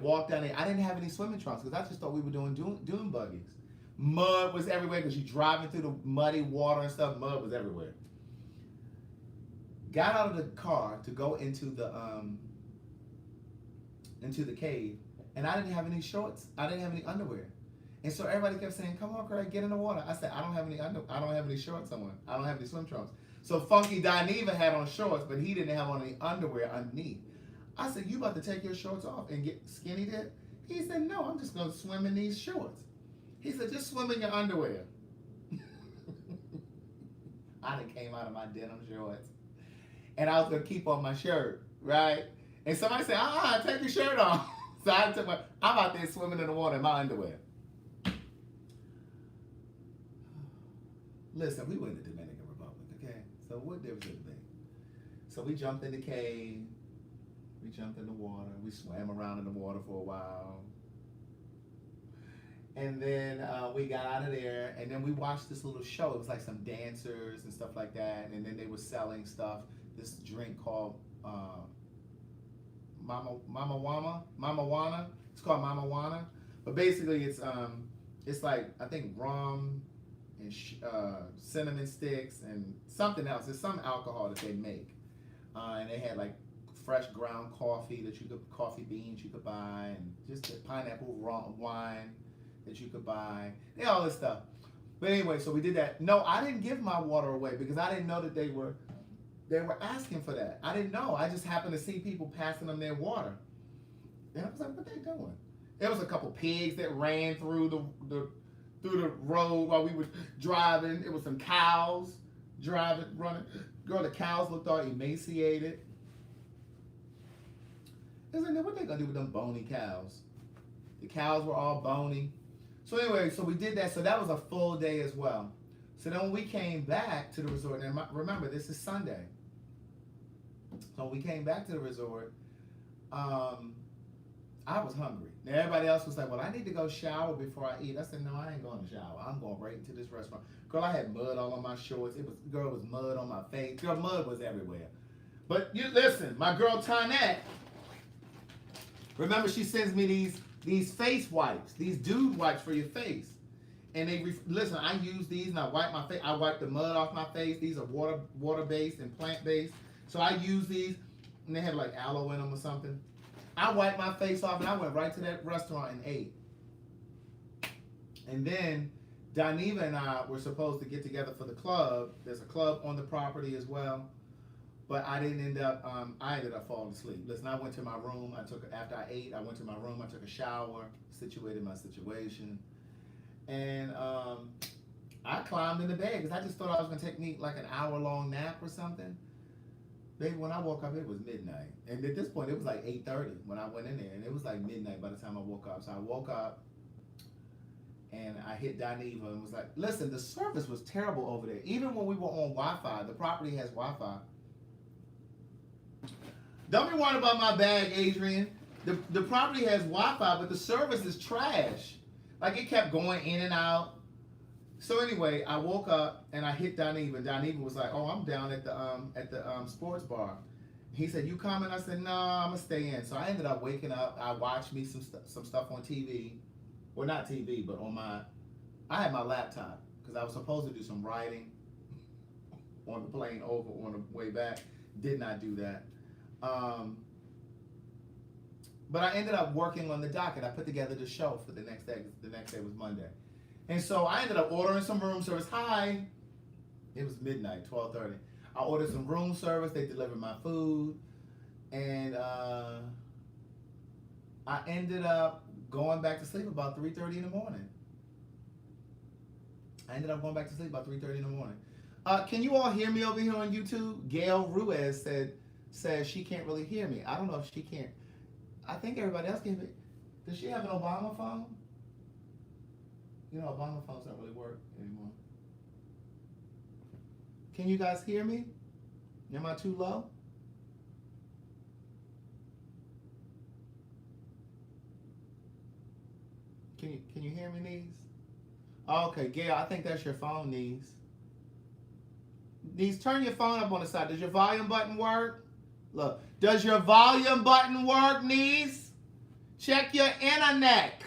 walk down there. I didn't have any swimming trunks because I just thought we were doing dune buggies. Mud was everywhere because you're driving through the muddy water and stuff. Mud was everywhere. Got out of the car to go into the cave, and I didn't have any shorts. I didn't have any underwear, and so everybody kept saying, "Come on, Craig, get in the water." I said, "I don't have any shorts on. I don't have any swim trunks." So Funky Dineva had on shorts, but he didn't have on any underwear underneath. I said, "You about to take your shorts off and get skinny dip?" He said, "No, I'm just gonna swim in these shorts." He said, "Just swim in your underwear." I done came out of my denim shorts. And I was gonna keep on my shirt, right? And somebody said, take your shirt off. So I'm out there swimming in the water in my underwear. Listen, we were in the Dominican Republic, okay? So what difference does it make? So we jumped in the cave, we jumped in the water, we swam around in the water for a while. And then we got out of there, and then we watched this little show. It was like some dancers and stuff like that, and then they were selling stuff. This drink called Mama Wana. It's called Mama Wana, but basically it's like I think rum and cinnamon sticks and something else. It's some alcohol that they make, and they had like fresh ground coffee coffee beans you could buy, and just the pineapple wine that you could buy. They had all this stuff. But anyway, so we did that. No, I didn't give my water away because I didn't know that they were asking for that. I didn't know. I just happened to see people passing them their water. And I was like, what they doing? There was a couple pigs that ran through the road while we were driving. It was some cows running. Girl, the cows looked all emaciated. I was like, what they gonna do with them bony cows? The cows were all bony. So anyway, so we did that. So that was a full day as well. So then when we came back to the resort, and remember, this is Sunday. So when we came back to the resort, I was hungry. Now everybody else was like, well, I need to go shower before I eat. I said, no, I ain't going to shower. I'm going right into this restaurant. Girl, I had mud all on my shorts. It was mud on my face. Girl, mud was everywhere. But you listen, my girl Tonette, remember she sends me these face wipes, these dude wipes for your face. And listen, I use these and I wipe my face. I wipe the mud off my face. These are water-based and plant-based. So I use these, and they have like aloe in them or something. I wiped my face off, and I went right to that restaurant and ate. And then Dineva and I were supposed to get together for the club. There's a club on the property as well. But I didn't end up, I ended up falling asleep. Listen, I went to my room. After I ate, I went to my room. I took a shower, situated my situation. And I climbed in the bed because I just thought I was going to take me like an hour-long nap or something. Baby, when I woke up, it was midnight. And at this point, it was like 8:30 when I went in there. And it was like midnight by the time I woke up. So I woke up, and I hit Dineva and was like, listen, the service was terrible over there. Even when we were on Wi-Fi, the property has Wi-Fi. Don't be worried about my bag, Adrian. The property has Wi-Fi, but the service is trash. Like, it kept going in and out. So anyway, I woke up and I hit Doneva. Doneva was like, "Oh, I'm down at the sports bar." He said, "You coming?" I said, "No, I'm gonna stay in." So I ended up waking up. I watched me some stuff on TV, well not TV, but on my I had my laptop because I was supposed to do some writing on the plane over on the way back. Did not do that. Um, but I ended up working on the docket. I put together the show for the next day. The next day was Monday. And so I ended up ordering some room service. Hi. It was midnight, 12:30. I ordered some room service. They delivered my food. And I ended up going back to sleep about 3:30 in the morning. Can you all hear me over here on YouTube? Gail Ruiz says she can't really hear me. I don't know if she can't. I think everybody else can hear me. Does she have an Obama phone? You know, Obama phones don't really work anymore. Can you guys hear me? Am I too low? Can you hear me, Niece? Okay, Gail, I think that's your phone, Niece. Niece, turn your phone up on the side. Does your volume button work? Look, does your volume button work, Niece? Check your internet.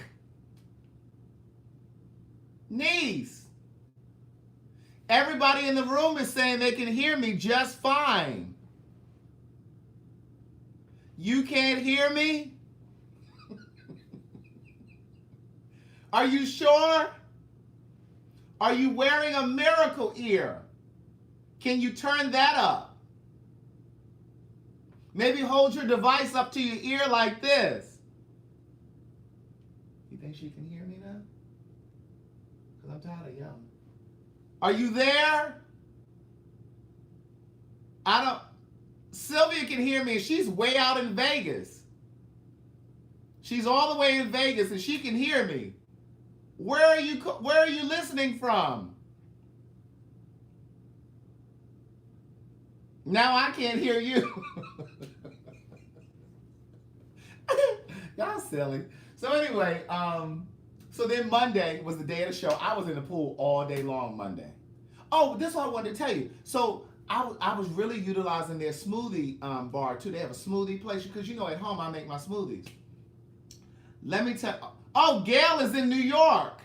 Niece. Everybody in the room is saying they can hear me just fine. You can't hear me? Are you sure? Are you wearing a miracle ear? Can you turn that up? Maybe hold your device up to your ear like this. You think she can hear me now? Because I'm tired of yelling. Are you there? Sylvia can hear me and she's way out in Vegas. She's all the way in Vegas and she can hear me. Where are you listening from? Now I can't hear you. Y'all silly. So anyway, so then Monday was the day of the show. I was in the pool all day long Monday. Oh, this is what I wanted to tell you. So I was really utilizing their smoothie bar too. They have a smoothie place because you know at home I make my smoothies. Let me tell. Oh, Gail is in New York.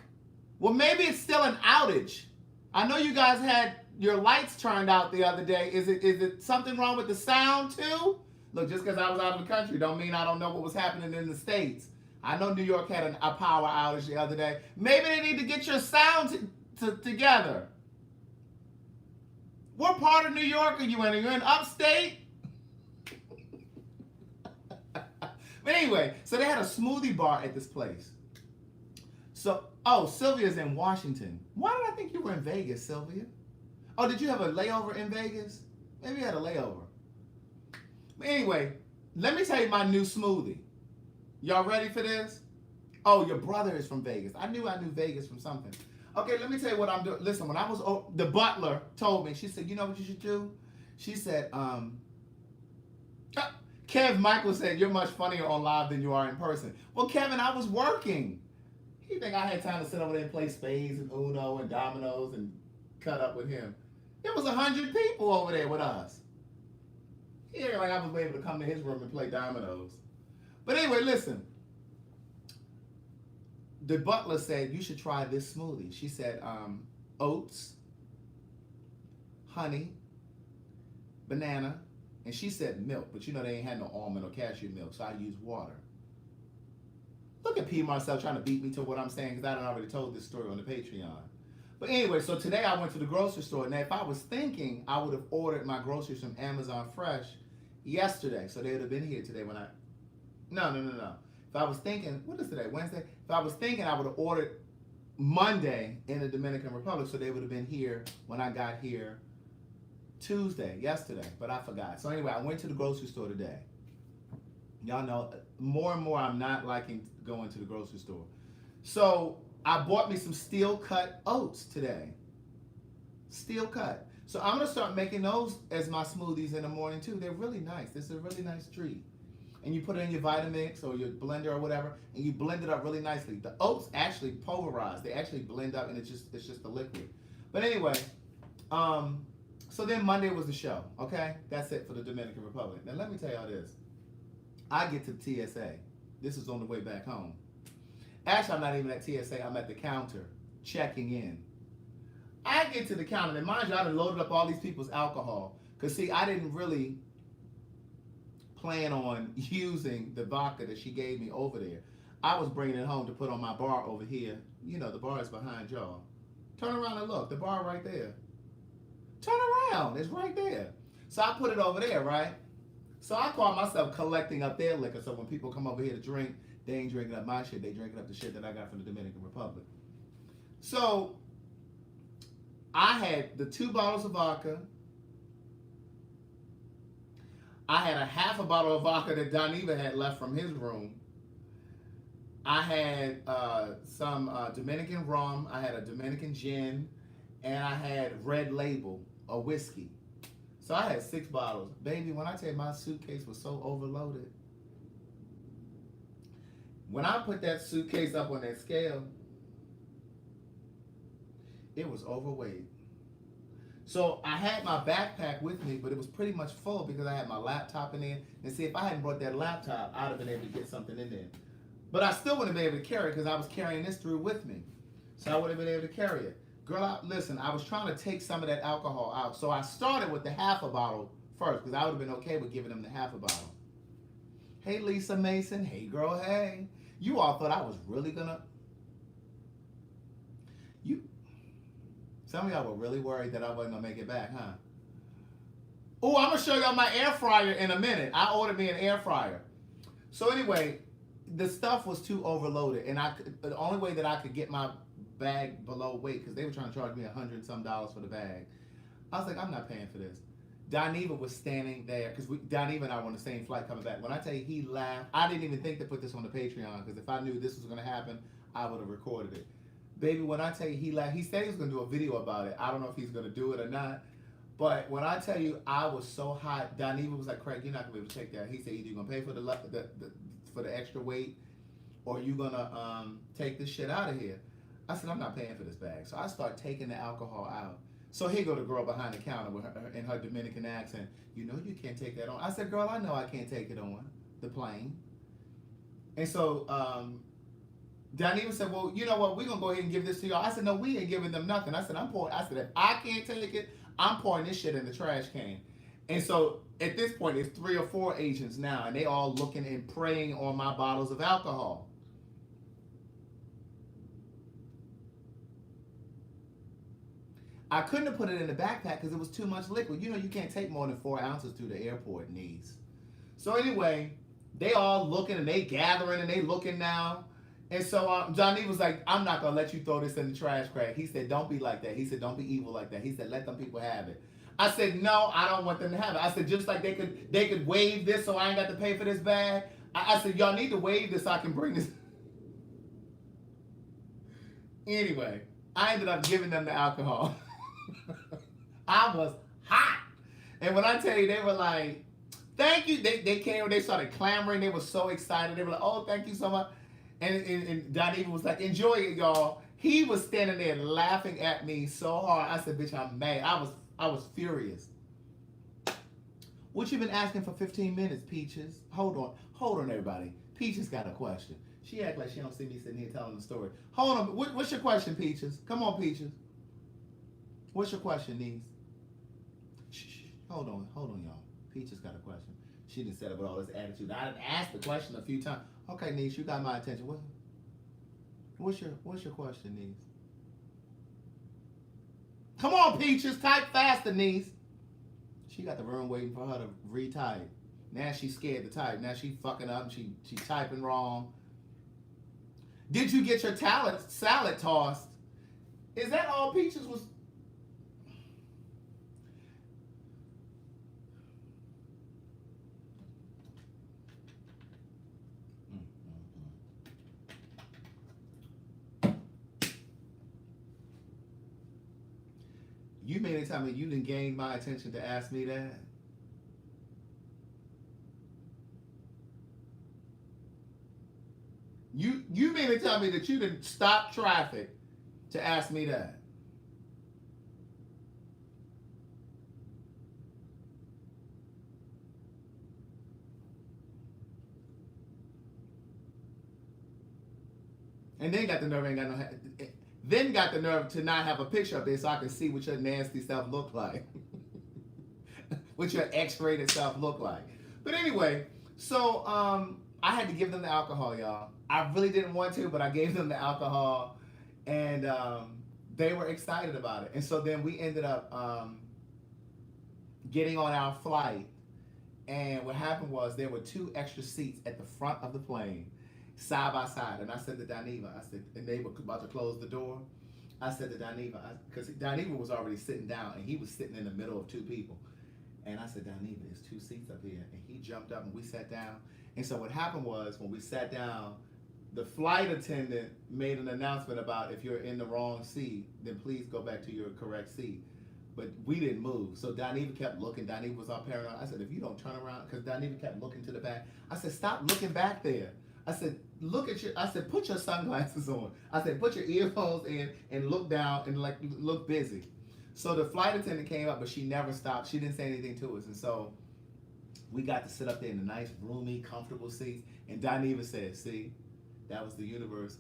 Well, maybe it's still an outage. I know you guys had your lights turned out the other day. Is it something wrong with the sound too? Look, just because I was out of the country don't mean I don't know what was happening in the States. I know New York had a power outage the other day. Maybe they need to get your sound together. What part of New York are you in? Are you in upstate? But anyway, so they had a smoothie bar at this place. So, Sylvia's in Washington. Why did I think you were in Vegas, Sylvia? Oh, did you have a layover in Vegas? Maybe you had a layover. But anyway, let me tell you my new smoothie. Y'all ready for this? Oh, your brother is from Vegas. I knew Vegas from something. Okay, let me tell you what I'm doing. Listen, when I was, the butler told me, she said, you know what you should do? She said, Kev Michael said, you're much funnier on live than you are in person. Well, Kevin, I was working. You think I had time to sit over there and play spades and Uno and dominoes and cut up with him? There was 100 people over there with us. He acted like I was able to come to his room and play dominoes. But anyway, listen. The butler said, you should try this smoothie. She said, oats, honey, banana, and she said milk. But you know they ain't had no almond or cashew milk, so I used water. Look at P. Marcel trying to beat me to what I'm saying because I done already told this story on the Patreon. But anyway, so today I went to the grocery store. Now, if I was thinking, I would have ordered my groceries from Amazon Fresh yesterday. So they would have been here today when I... No. If I was thinking, what is today, Wednesday? If I was thinking, I would have ordered Monday in the Dominican Republic. So they would have been here when I got here yesterday. But I forgot. So anyway, I went to the grocery store today. Y'all know, more and more I'm not liking going to the grocery store. So I bought me some steel cut oats today. Steel cut. So I'm going to start making those as my smoothies in the morning too. They're really nice. This is a really nice treat. and you put it in your Vitamix or your blender or whatever, and you blend it up really nicely. The oats actually pulverize; they actually blend up, and it's just a liquid. But anyway, so then Monday was the show. Okay, that's it for the Dominican Republic. Now let me tell y'all this: I get to TSA. This is on the way back home. Actually, I'm not even at TSA. I'm at the counter checking in. I get to the counter, and mind you, I done loaded up all these people's alcohol. Because, see, I didn't really plan on using the vodka that she gave me over there. I was bringing it home to put on my bar over here. You know, the bar is behind y'all. Turn around and look. The bar right there. Turn around. It's right there. So I put it over there, right? So I call myself collecting up their liquor. So when people come over here to drink, they ain't drinking up my shit. They drinking up the shit that I got from the Dominican Republic. So I had the 2 bottles of vodka. I had a half a bottle of vodka that Doniva had left from his room. I had some Dominican rum. I had a Dominican gin. And I had Red Label, a whiskey. So I had 6 bottles. Baby, when I tell you my suitcase was so overloaded. When I put that suitcase up on that scale, it was overweight. So I had my backpack with me, but it was pretty much full because I had my laptop in there. And see, if I hadn't brought that laptop, I'd have been able to get something in there. But I still wouldn't have been able to carry it because I was carrying this through with me. So I would have been able to carry it. Girl, listen, I was trying to take some of that alcohol out. So I started with the half a bottle first because I would have been okay with giving them the half a bottle. Hey, Lisa Mason. Hey, girl, hey. You all thought I was really going to... Some of y'all were really worried that I wasn't going to make it back, huh? Oh, I'm going to show y'all my air fryer in a minute. I ordered me an air fryer. So anyway, the stuff was too overloaded. And the only way that I could get my bag below weight, because they were trying to charge me $100 and some for the bag. I was like, I'm not paying for this. Doniva was standing there, because Doniva and I were on the same flight coming back. When I tell you he laughed, I didn't even think to put this on the Patreon, because if I knew this was going to happen, I would have recorded it. Baby, when I tell you he laughed, he said he was going to do a video about it. I don't know if he's going to do it or not. But when I tell you I was so hot, Doniva was like, Craig, you're not going to be able to take that. He said, either you're going to pay for the extra weight, or you're going to take this shit out of here. I said, I'm not paying for this bag. So I start taking the alcohol out. So here go the girl behind the counter with her, in her Dominican accent. You know you can't take that on. I said, girl, I know I can't take it on the plane. And so Doniva said, well, you know what? We're going to go ahead and give this to y'all. I said, no, we ain't giving them nothing. I said, if I can't take it, I'm pouring this shit in the trash can. And so at this point, it's 3 or 4 agents now, and they all looking and preying on my bottles of alcohol. I couldn't have put it in the backpack because it was too much liquid. You know, you can't take more than 4 ounces through the airport, knees. So anyway, they all looking and they gathering and they looking now. And so Johnny was like, I'm not going to let you throw this in the trash, Craig. He said, don't be like that. He said, don't be evil like that. He said, let them people have it. I said, no, I don't want them to have it. I said, just like they could waive this so I ain't got to pay for this bag. I said, y'all need to waive this so I can bring this. Anyway, I ended up giving them the alcohol. I was hot. And when I tell you, they were like, thank you. They came, they started clamoring. They were so excited. They were like, oh, thank you so much. And Doniva was like, enjoy it, y'all. He was standing there laughing at me so hard. I said, bitch, I'm mad. I was furious. What you been asking for 15 minutes, Peaches? Hold on, everybody. Peaches got a question. She act like she don't see me sitting here telling the story. Hold on. What's your question, Peaches? Come on, Peaches. What's your question, niece? Shh. Hold on, y'all. Peaches got a question. She didn't set up with all this attitude. I didn't ask the question a few times. Okay, niece, you got my attention. What's your question, niece? Come on, Peaches, type faster, niece. She got the room waiting for her to retype. Now she's scared to type. Now she fucking up and she typing wrong. Did you get your salad tossed? Is that all Peaches was? You made it tell me you didn't gain my attention to ask me that? You mean to tell me that you didn't stop traffic to ask me that? And then got the nerve, ain't got no. Then got the nerve to not have a picture up there so I can see what your nasty self look like, what your X-rated self look like. But anyway, so I had to give them the alcohol, y'all. I really didn't want to, but I gave them the alcohol, and they were excited about it. And so then we ended up getting on our flight, and what happened was there were 2 extra seats at the front of the plane, side by side. And I said to Daniva, I said, and they were about to close the door. I said to Daniva, because Daniva was already sitting down, and he was sitting in the middle of 2 people. And I said, Daniva, there's 2 seats up here. And he jumped up, and we sat down. And so what happened was, when we sat down, the flight attendant made an announcement about, if you're in the wrong seat, then please go back to your correct seat. But we didn't move. So Daniva kept looking. Daniva was all paranoid. I said, if you don't turn around, because Daniva kept looking to the back. I said, stop looking back there. I said, I said, put your sunglasses on. I said, put your earphones in and look down and like look busy. So the flight attendant came up, but she never stopped. She didn't say anything to us. And so we got to sit up there in the nice, roomy, comfortable seats. And Daniva said, see, that was the universe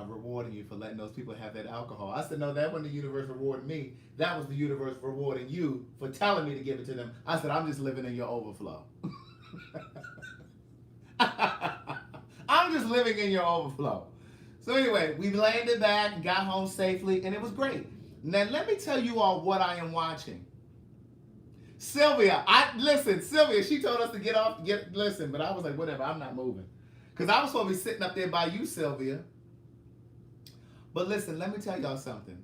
rewarding you for letting those people have that alcohol. I said, no, that wasn't the universe rewarding me. That was the universe rewarding you for telling me to give it to them. I said, I'm just living in your overflow. I'm just living in your overflow. So anyway, we landed back, got home safely, and it was great. Now let me tell you all what I am watching. Sylvia, Sylvia, she told us to listen, but I was like, whatever, I'm not moving. Because I was supposed to be sitting up there by you, Sylvia. But listen, let me tell y'all something.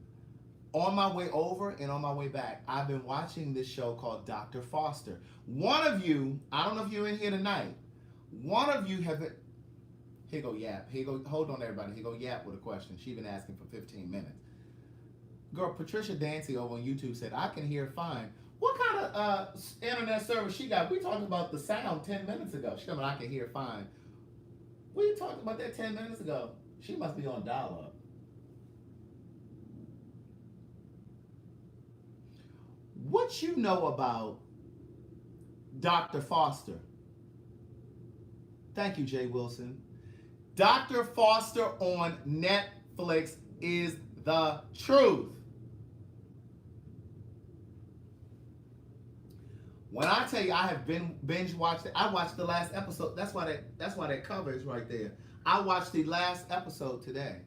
On my way over and on my way back, I've been watching this show called Dr. Foster. One of you, I don't know if you're in here tonight, one of you have been, here go Yap. Here go, hold on everybody. Here go Yap with a question. She's been asking for 15 minutes. Girl, Patricia Dancy over on YouTube said, I can hear fine. What kind of internet service she got? We talked about the sound 10 minutes ago. She told me I can hear fine. We talked about that 10 minutes ago. She must be on dial-up. What you know about Dr. Foster? Thank you, Jay Wilson. Dr. Foster on Netflix is the truth. When I tell you I have binge watched it, I watched the last episode. That's why that cover is right there. I watched the last episode today.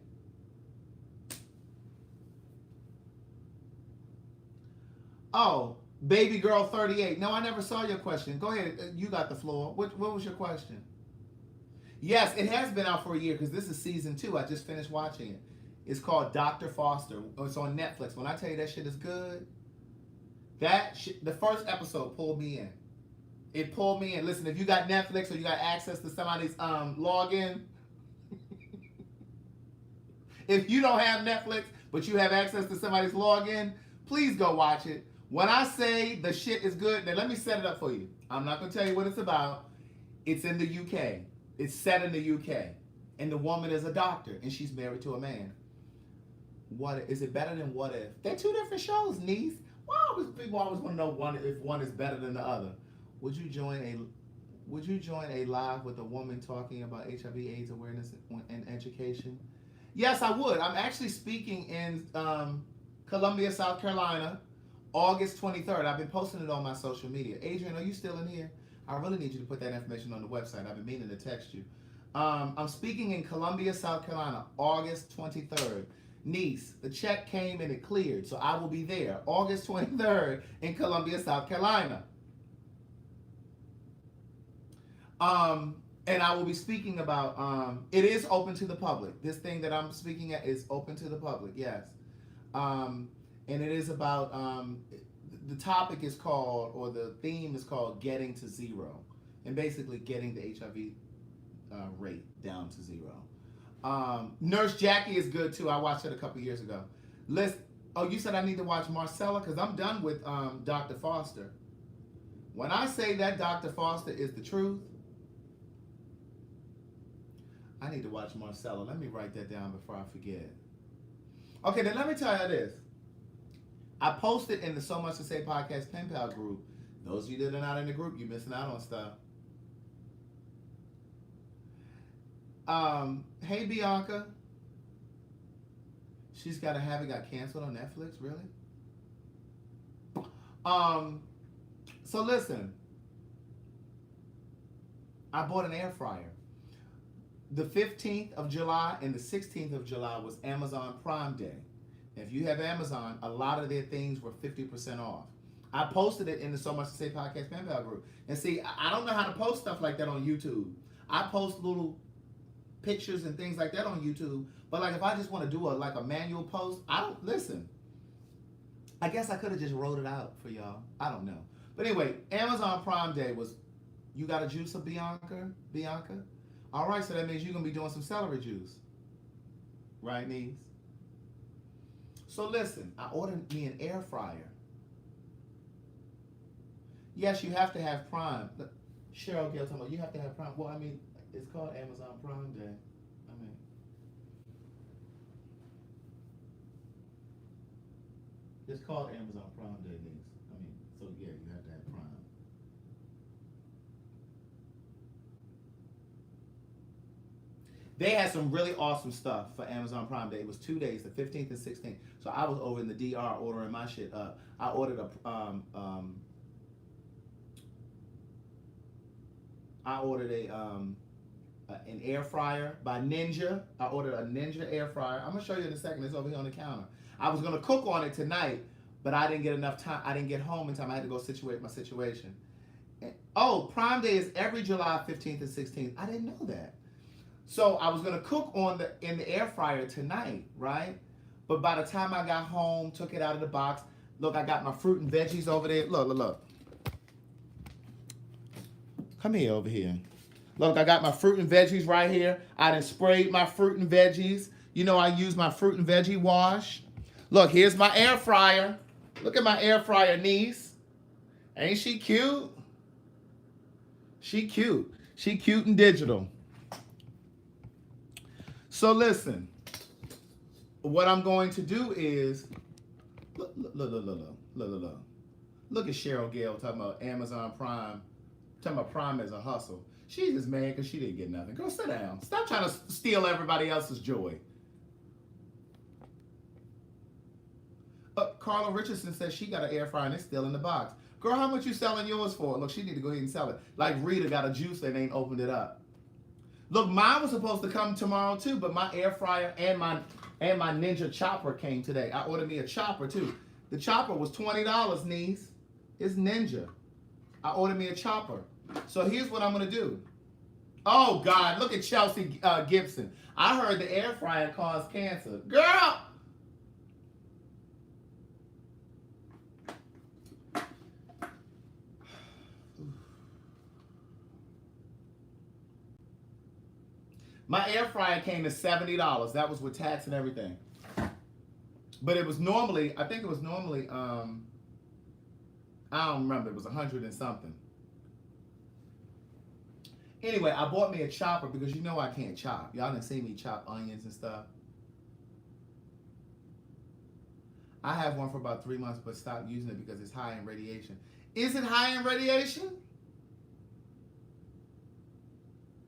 Oh, baby girl 38. No, I never saw your question. Go ahead. You got the floor. What was your question? Yes, it has been out for a year because this is season 2. I just finished watching it. It's called Dr. Foster. It's on Netflix. When I tell you that shit is good, the first episode pulled me in. It pulled me in. Listen, if you got Netflix or you got access to somebody's login, if you don't have Netflix but you have access to somebody's login, please go watch it. When I say the shit is good, then let me set it up for you. I'm not going to tell you what it's about. It's in the UK. It's set in the UK. And the woman is a doctor, and she's married to a man. What is it better than What If? They're 2 different shows, niece. Why people always want to know if one is better than the other? Would you join a live with a woman talking about HIV/AIDS awareness and education? Yes, I would. I'm actually speaking in Columbia, South Carolina, August 23rd. I've been posting it on my social media. Adrian, are you still in here? I really need you to put that information on the website. I've been meaning to text you. I'm speaking in Columbia, South Carolina, August 23rd. Niece, the check came and it cleared, so I will be there August 23rd in Columbia, South Carolina. And I will be speaking about, it is open to the public. This thing that I'm speaking at is open to the public, yes. And it is about, the topic is called, or the theme is called Getting to Zero. And basically getting the HIV rate down to 0. Nurse Jackie is good too. I watched it a couple years ago. You said I need to watch Marcella? Because I'm done with Dr. Foster. When I say that Dr. Foster is the truth, I need to watch Marcella. Let me write that down before I forget. Okay, then let me tell you this. I posted in the So Much to Say podcast pen pal group. Those of you that are not in the group, you're missing out on stuff. Hey Bianca. She's Gotta Have It got canceled on Netflix, really? So listen. I bought an air fryer. The 15th of July and the 16th of July was Amazon Prime Day. If you have Amazon, a lot of their things were 50% off. I posted it in the So Much to Say podcast pen pal group. And see, I don't know how to post stuff like that on YouTube. I post little pictures and things like that on YouTube. But like if I just want to do a manual post, I don't listen. I guess I could have just wrote it out for y'all. I don't know. But anyway, Amazon Prime Day was, you got a juice of Bianca? All right, so that means you're going to be doing some celery juice. Right, niece? So listen, I ordered me an air fryer. Yes, you have to have Prime. Cheryl Gale talking about you have to have Prime. Well, I mean, it's called Amazon Prime Day. I mean, it's called Amazon Prime Day, niece. I mean, so yeah, you have to have Prime. They had some really awesome stuff for Amazon Prime Day. It was 2 days, the 15th and 16th. So I was over in the DR ordering my shit up. I ordered an air fryer by Ninja. I ordered a Ninja air fryer. I'm gonna show you in a second. It's over here on the counter. I was gonna cook on it tonight, but I didn't get enough time. I didn't get home in time. I had to go situate my situation. And, oh, Prime Day is every July 15th and 16th. I didn't know that. So I was gonna cook in the air fryer tonight, right? But by the time I got home, took it out of the box. Look, I got my fruit and veggies over there. Look. Come here over here. Look, I got my fruit and veggies right here. I done sprayed my fruit and veggies. You know I use my fruit and veggie wash. Look, here's my air fryer. Look at my air fryer, niece. Ain't she cute? She cute. She cute and digital. So listen, what I'm going to do is, look at Cheryl Gale talking about Amazon Prime, talking about Prime as a hustle. She's just mad because she didn't get nothing. Girl, sit down. Stop trying to steal everybody else's joy. Carla Richardson says she got an air fryer and it's still in the box. Girl, how much you selling yours for? Look, she need to go ahead and sell it. Like Rita got a juice and ain't opened it up. Look, mine was supposed to come tomorrow too, but my air fryer and my Ninja chopper came today. I ordered me a chopper too. The chopper was $20, niece. It's Ninja. I ordered me a chopper. So here's what I'm gonna do. Oh God, look at Chelsea Gibson. I heard the air fryer caused cancer. Girl! My air fryer came to $70. That was with tax and everything. But it was normally, I think it was normally, I don't remember, it was 100 and something. Anyway, I bought me a chopper because you know I can't chop. Y'all done see me chop onions and stuff. I have one for about 3 months, but stopped using it because it's high in radiation. Is it high in radiation?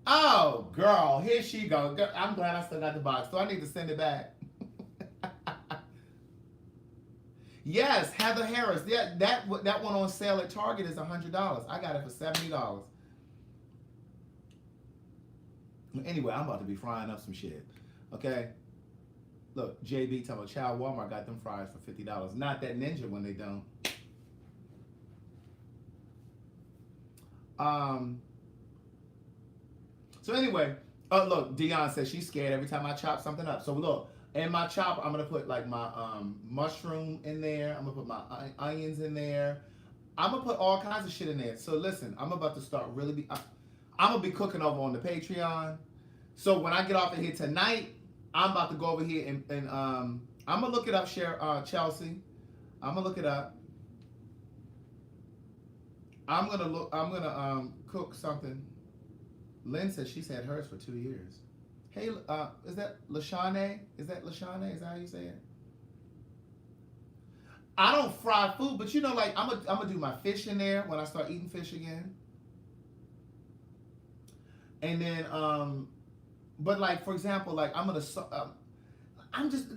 Oh, girl, here she goes. I'm glad I still got the box. Do I need to send it back? Yes, Heather Harris. That one on sale at Target is $100. I got it for $70. Anyway, I'm about to be frying up some shit. Okay? Look, JB talking about Child Walmart got them fries for $50. Not that Ninja when they don't. So anyway, look, Dion says she's scared every time I chop something up. So look, in my chopper, I'm going to put like my mushroom in there. I'm going to put my onions in there. I'm going to put all kinds of shit in there. So listen, I'm about to start really I'm going to be cooking over on the Patreon. So when I get off of here tonight, I'm about to go over here and I'm going to look it up, Chelsea. I'm going to look it up. I'm going to cook something. Lynn says she's had hers for 2 years. Hey, is that Lashane? Is that Lashane? Is that how you say it? I don't fry food, but you know, like I'm gonna do my fish in there when I start eating fish again, and then but like for example, like I'm just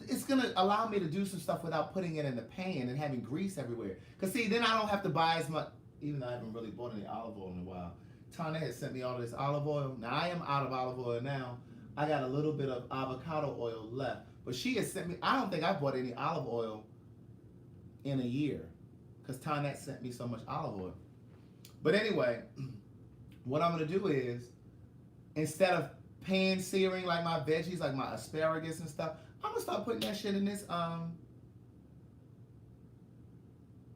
it's gonna allow me to do some stuff without putting it in the pan and having grease everywhere. Cause see, then I don't have to buy as much. Even though I haven't really bought any olive oil in a while. Tana has sent me all this olive oil. Now I am out of olive oil now. I got a little bit of avocado oil left, but she has sent me. I don't think I bought any olive oil in a year, cause Tana sent me so much olive oil. But anyway, what I'm gonna do is instead of pan searing like my veggies, like my asparagus and stuff, I'm gonna start putting that shit in this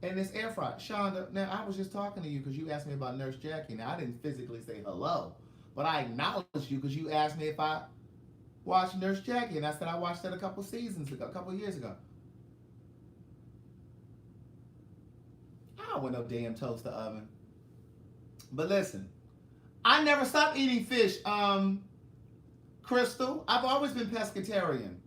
air fryer. Shonda, now I was just talking to you because you asked me about Nurse Jackie. Now I didn't physically say hello, but I acknowledged you because you asked me if I watched Nurse Jackie, and I said I watched it a couple seasons ago, a couple years ago. I don't want no damn toaster oven. But listen, I never stopped eating fish, Crystal. I've always been pescatarian.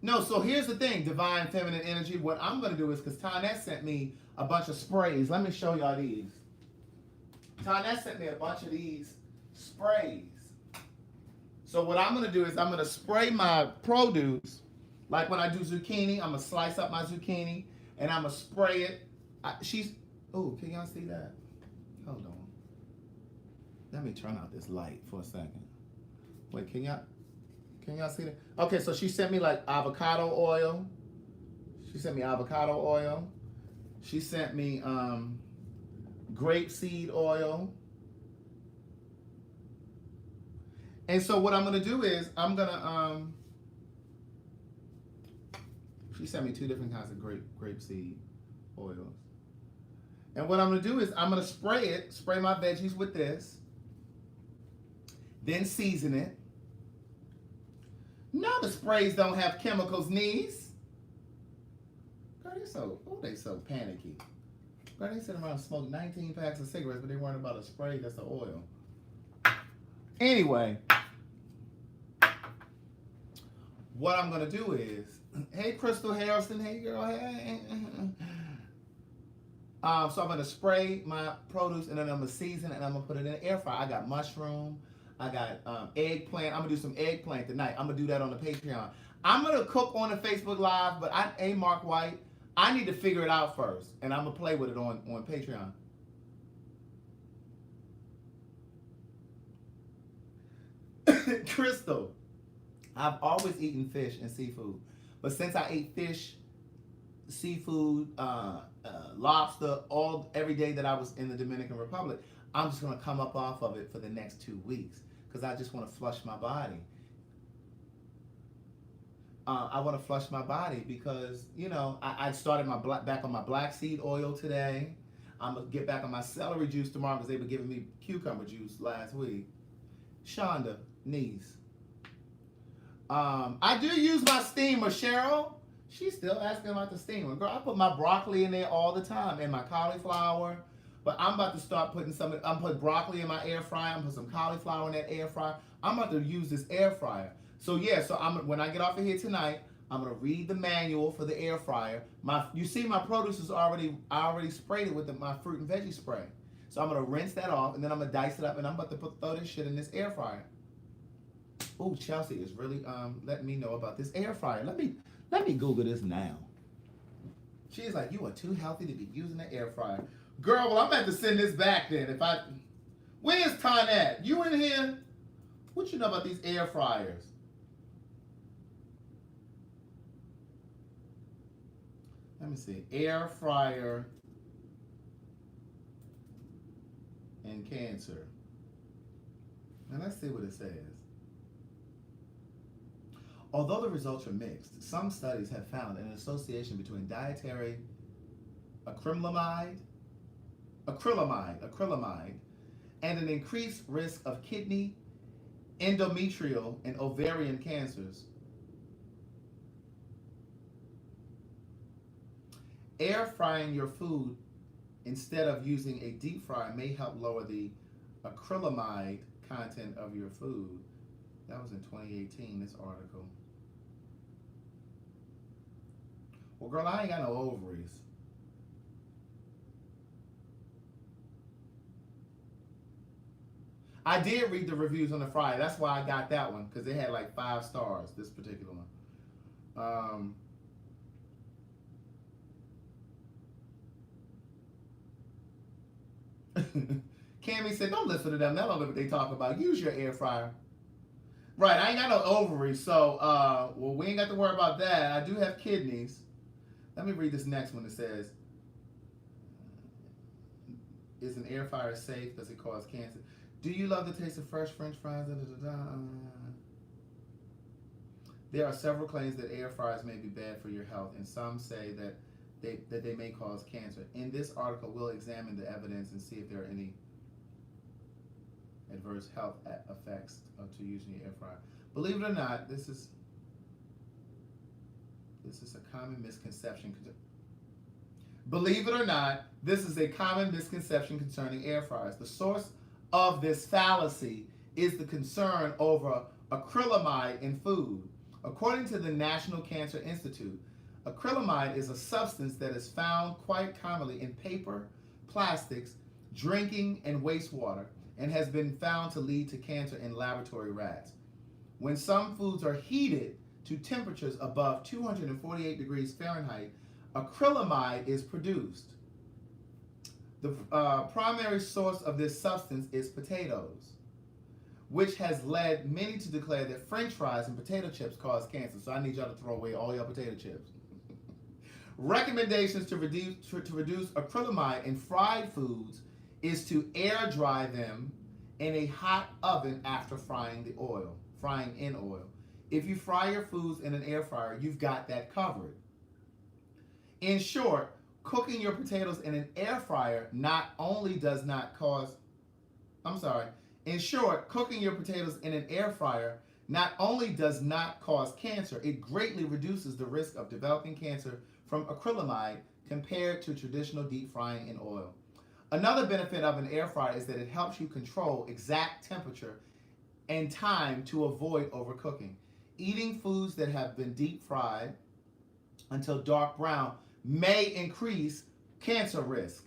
No, so here's the thing, divine feminine energy. What I'm going to do is, because Tynette sent me a bunch of sprays. Let me show y'all these. Tynette sent me a bunch of these sprays. So what I'm going to do is I'm going to spray my produce. Like when I do zucchini, I'm going to slice up my zucchini and I'm going to spray it. Oh, can y'all see that? Hold on. Let me turn out this light for a second. Wait, can y'all see that? Okay, so she sent me like avocado oil. She sent me avocado oil. She sent me grapeseed oil. And so what I'm gonna do is I'm gonna she sent me 2 different kinds of grapeseed oils. And what I'm gonna do is I'm gonna spray my veggies with this, then season it. No, the sprays don't have chemicals, niece. Girl, they so panicky. Girl, they sit around and smoke 19 packs of cigarettes, but they weren't about a spray that's the oil. Anyway, what I'm gonna do is, hey Crystal Harrison, hey girl, hey. So I'm gonna spray my produce and then I'm gonna season it and I'm gonna put it in the air fryer. I got mushroom. I got eggplant. I'm gonna do some eggplant tonight. I'm gonna do that on the Patreon. I'm gonna cook on the Facebook Live, but Mark White, I need to figure it out first, and I'm gonna play with it on Patreon. Crystal, I've always eaten fish and seafood, but since I ate fish, seafood, lobster every day that I was in the Dominican Republic, I'm just gonna come up off of it for the next 2 weeks because I just want to flush my body. I want to flush my body because I started back on my black seed oil today. I'm gonna get back on my celery juice tomorrow because they were giving me cucumber juice last week. Shonda, niece. I do use my steamer, Cheryl. She's still asking about the steamer. Girl, I put my broccoli in there all the time and my cauliflower. But I'm about to start putting I'm putting broccoli in my air fryer. I'm putting some cauliflower in that air fryer. I'm about to use this air fryer. So yeah, when I get off of here tonight, I'm gonna read the manual for the air fryer. You see my produce is I already sprayed it with my fruit and veggie spray. So I'm gonna rinse that off and then I'm gonna dice it up and I'm about to throw this shit in this air fryer. Oh, Chelsea is really letting me know about this air fryer. Let me Google this now. She's like, you are too healthy to be using the air fryer. Girl, well, I'm about to send this back then. Where's Tonette? You in here? What you know about these air fryers? Let me see. Air fryer and cancer. And let's see what it says. Although the results are mixed, some studies have found an association between dietary acrylamide, and an increased risk of kidney, endometrial, and ovarian cancers. Air frying your food instead of using a deep fryer may help lower the acrylamide content of your food. That was in 2018, this article. Well, girl, I ain't got no ovaries. I did read the reviews on the Friday. That's why I got that one, because they had like 5 stars, this particular one. Cammy said, don't listen to them. They don't know what they talk about. Use your air fryer. Right, I ain't got no ovaries, so, well, we ain't got to worry about that. I do have kidneys. Let me read this next one. It says, is an air fryer safe? Does it cause cancer? Do you love the taste of fresh French fries? Da, da, da, da. There are several claims that air fryers may be bad for your health, and some say that they may cause cancer. In this article, we'll examine the evidence and see if there are any adverse health effects to using your air fryer. Believe it or not, this is a common misconception. Believe it or not, this is a common misconception concerning air fryers. The source of this fallacy is the concern over acrylamide in food. According to the National Cancer Institute, acrylamide is a substance that is found quite commonly in paper, plastics, drinking, and wastewater, and has been found to lead to cancer in laboratory rats. When some foods are heated to temperatures above 248 degrees Fahrenheit, acrylamide is produced. The primary source of this substance is potatoes, which has led many to declare that French fries and potato chips cause cancer. So I need y'all to throw away all your potato chips. Recommendations to reduce acrylamide in fried foods is to air dry them in a hot oven after frying in oil. If you fry your foods in an air fryer, you've got that covered. In short, cooking your potatoes in an air fryer not only does not cause, cooking your potatoes in an air fryer not only does not cause cancer, it greatly reduces the risk of developing cancer from acrylamide compared to traditional deep frying in oil. Another benefit of an air fryer is that it helps you control exact temperature and time to avoid overcooking. Eating foods that have been deep fried until dark brown may increase cancer risk.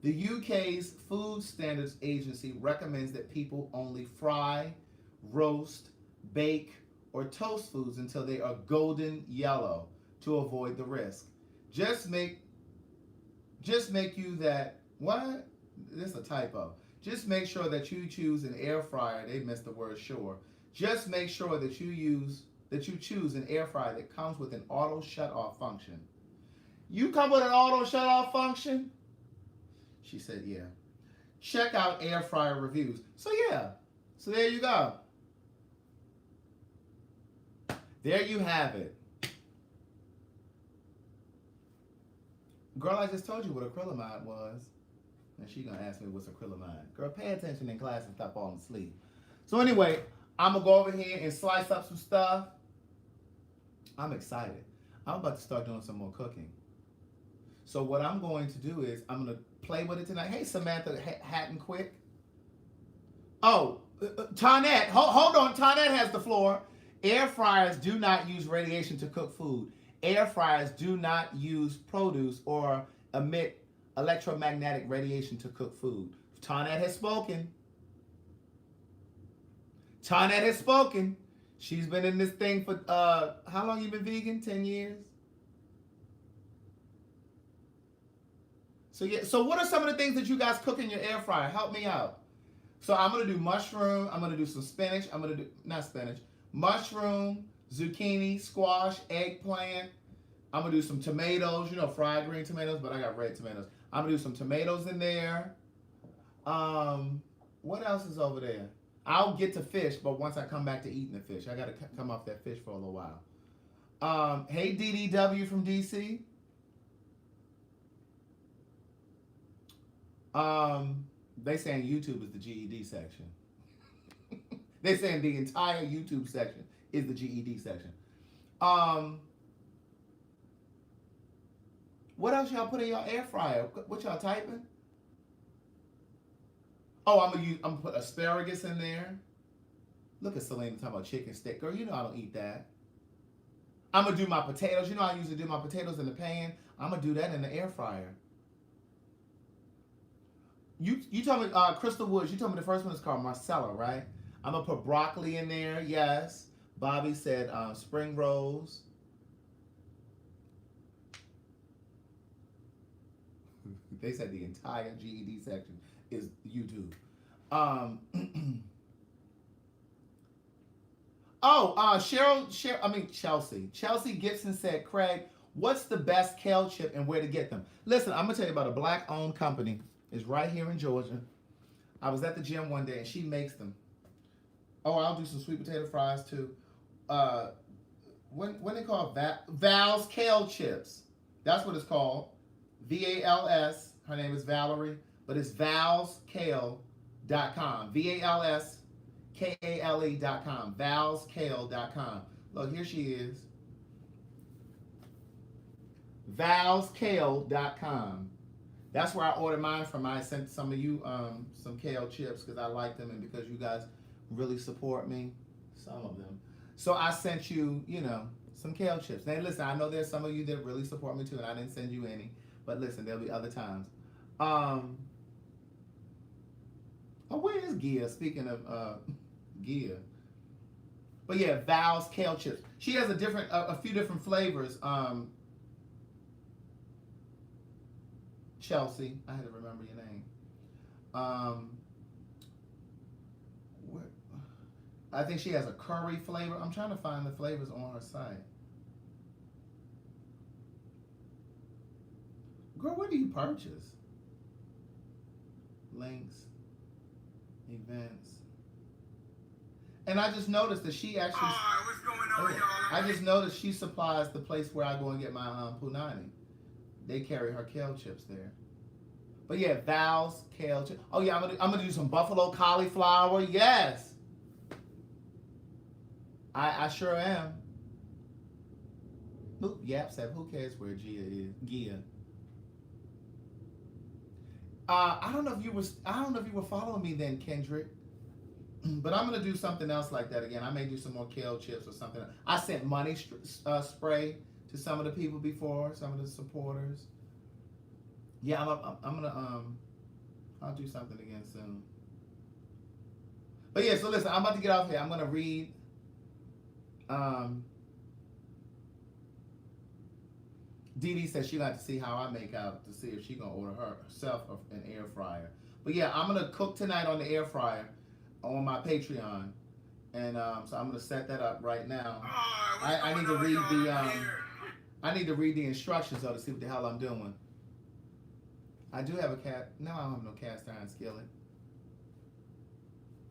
The UK's Food Standards Agency recommends that people only fry, roast, bake, or toast foods until they are golden yellow to avoid the risk. Just make you that, what? This is a typo. Just make sure that you choose an air fryer. They missed the word sure. Just make sure that you choose an air fryer that comes with an auto shut-off function. You come with an auto shut-off function? She said, yeah. Check out air fryer reviews. So yeah. So there you go. There you have it. Girl, I just told you what acrylamide was. And she gonna ask me what's acrylamide. Girl, pay attention in class and stop falling asleep. So anyway, I'm gonna go over here and slice up some stuff. I'm excited. I'm about to start doing some more cooking. So what I'm going to do is I'm going to play with it tonight. Hey, Samantha Hatton Quick. Oh, Tonette. Hold on. Tonette has the floor. Air fryers do not use radiation to cook food. Air fryers do not use produce or emit electromagnetic radiation to cook food. Tonette has spoken. Tonette has spoken. She's been in this thing for, how long you been vegan? 10 years? So yeah, so what are some of the things that you guys cook in your air fryer? Help me out. So I'm going to do mushroom. I'm going to do some spinach. I'm going to do, not spinach, mushroom, zucchini, squash, eggplant. I'm going to do some tomatoes, fried green tomatoes, but I got red tomatoes. I'm going to do some tomatoes in there. What else is over there? I'll get to fish, but once I come back to eating the fish. I got to come off that fish for a little while. Hey, DDW from DC. They saying YouTube is the GED section. They saying the entire YouTube section is the GED section. What else y'all put in your air fryer? What y'all typing? Oh, I'm gonna put asparagus in there. Look at Selena talking about chicken steak. Girl, you know I don't eat that. I'm gonna do my potatoes. You know I usually do my potatoes in the pan. I'm gonna do that in the air fryer. You told me Crystal Woods. You told me the first one is called Marcella, right? I'm gonna put broccoli in there. Yes. Bobby said spring rolls. They said the entire GED section is YouTube. Um, Chelsea. Chelsea Gibson said, Craig, what's the best kale chip and where to get them? Listen, I'm gonna tell you about a black-owned company. It's right here in Georgia. I was at the gym one day and she makes them. Oh, I'll do some sweet potato fries too. When they call Val's Kale Chips. That's what it's called. VALS. Her name is Valerie, but it's valskale.com. VALSKALE.com. Valskale.com. Look, here she is. Valskale.com. That's where I ordered mine from. I sent some of you some kale chips because I like them and because you guys really support me. Some of them. So I sent you, some kale chips. Now listen, I know there's some of you that really support me too, and I didn't send you any. But listen, there'll be other times. Where is Gia? Speaking of Gia. But yeah, Val's kale chips. She has a few different flavors. Chelsea, I had to remember your name. I think she has a curry flavor. I'm trying to find the flavors on her site. Girl, what do you purchase? Links, events. And I just noticed that she actually... what's going on, y'all? I just noticed she supplies the place where I go and get my punani. They carry her kale chips there. But yeah, Val's kale chips. Oh yeah, I'm gonna do some buffalo cauliflower. Yes, I sure am. Oop, Yap said, "Who cares where Gia is?" Gia. I don't know if you were following me then, Kendrick. But I'm gonna do something else like that again. I may do some more kale chips or something. I sent money spray to some of the people before, some of the supporters. Yeah, I'm gonna I'll do something again soon. But yeah, so listen, I'm about to get off here. I'm gonna read Dee Dee said she like to see how I make out to see if she gonna order herself an air fryer. But yeah, I'm gonna cook tonight on the air fryer on my Patreon, and so I'm gonna set that up right now. I need to read I need to read the instructions though to see what the hell I'm doing. I do have no, I don't have no cast iron skillet.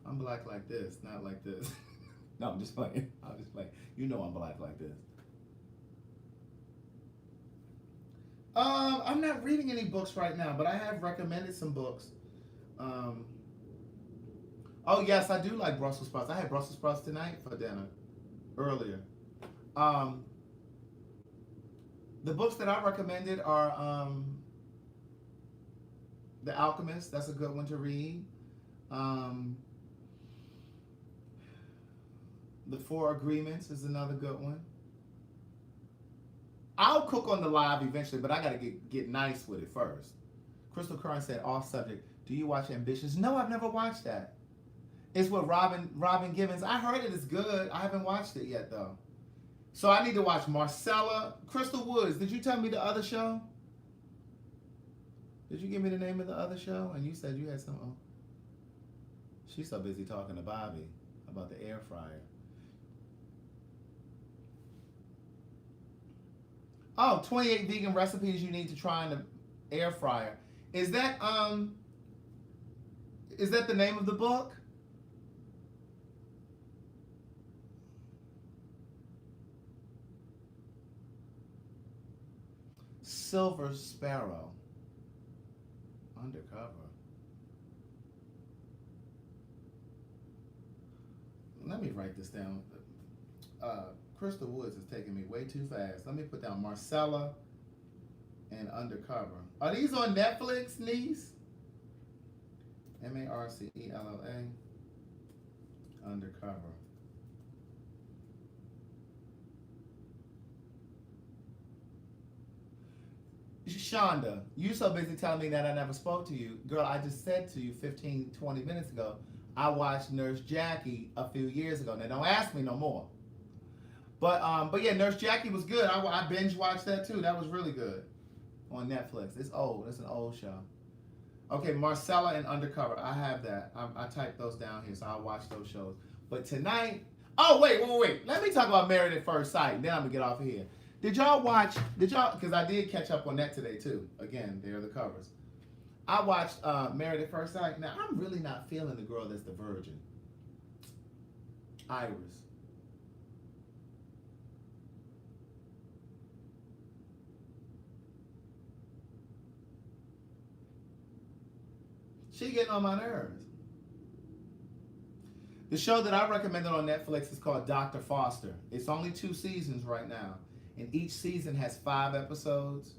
I'm black like this, not like this. No, I'm just playing. I'm just playing. You know I'm black like this. I'm not reading any books right now, but I have recommended some books. Oh yes, I do like Brussels sprouts. I had Brussels sprouts tonight for dinner, earlier. The books that I recommended are The Alchemist. That's a good one to read. The Four Agreements is another good one. I'll cook on the live eventually, but I got to get nice with it first. Crystal Curran said, off subject, do you watch Ambitious? No, I've never watched that. It's with Robin Givens. I heard it is good. I haven't watched it yet, though. So I need to watch Marcella. Crystal Woods, did you tell me the other show? Did you give me the name of the other show? And you said you had some... Oh. She's so busy talking to Bobby about the air fryer. Oh, 28 vegan recipes you need to try in the air fryer. Is that the name of the book? Silver Sparrow. Undercover. Let me write this down. Crystal Woods is taking me way too fast. Let me put down Marcella and Undercover. Are these on Netflix, niece? Marcella, Undercover. Shonda, you so busy telling me that I never spoke to you. Girl, I just said to you 15, 20 minutes ago, I watched Nurse Jackie a few years ago. Now, don't ask me no more. But yeah, Nurse Jackie was good. I binge watched that too. That was really good on Netflix. It's old. It's an old show. Okay, Marcella and Undercover. I have that. I typed those down here, so I'll watch those shows. But tonight, oh wait. Let me talk about Married at First Sight. Then I'm gonna get off of here. Did y'all watch? Because I did catch up on that today too. Again, there are the covers. I watched Married at First Sight. Now I'm really not feeling the girl that's the virgin, Iris. She getting on my nerves. The show that I recommended on Netflix is called Dr. Foster. It's only 2 seasons right now. And each season has 5 episodes.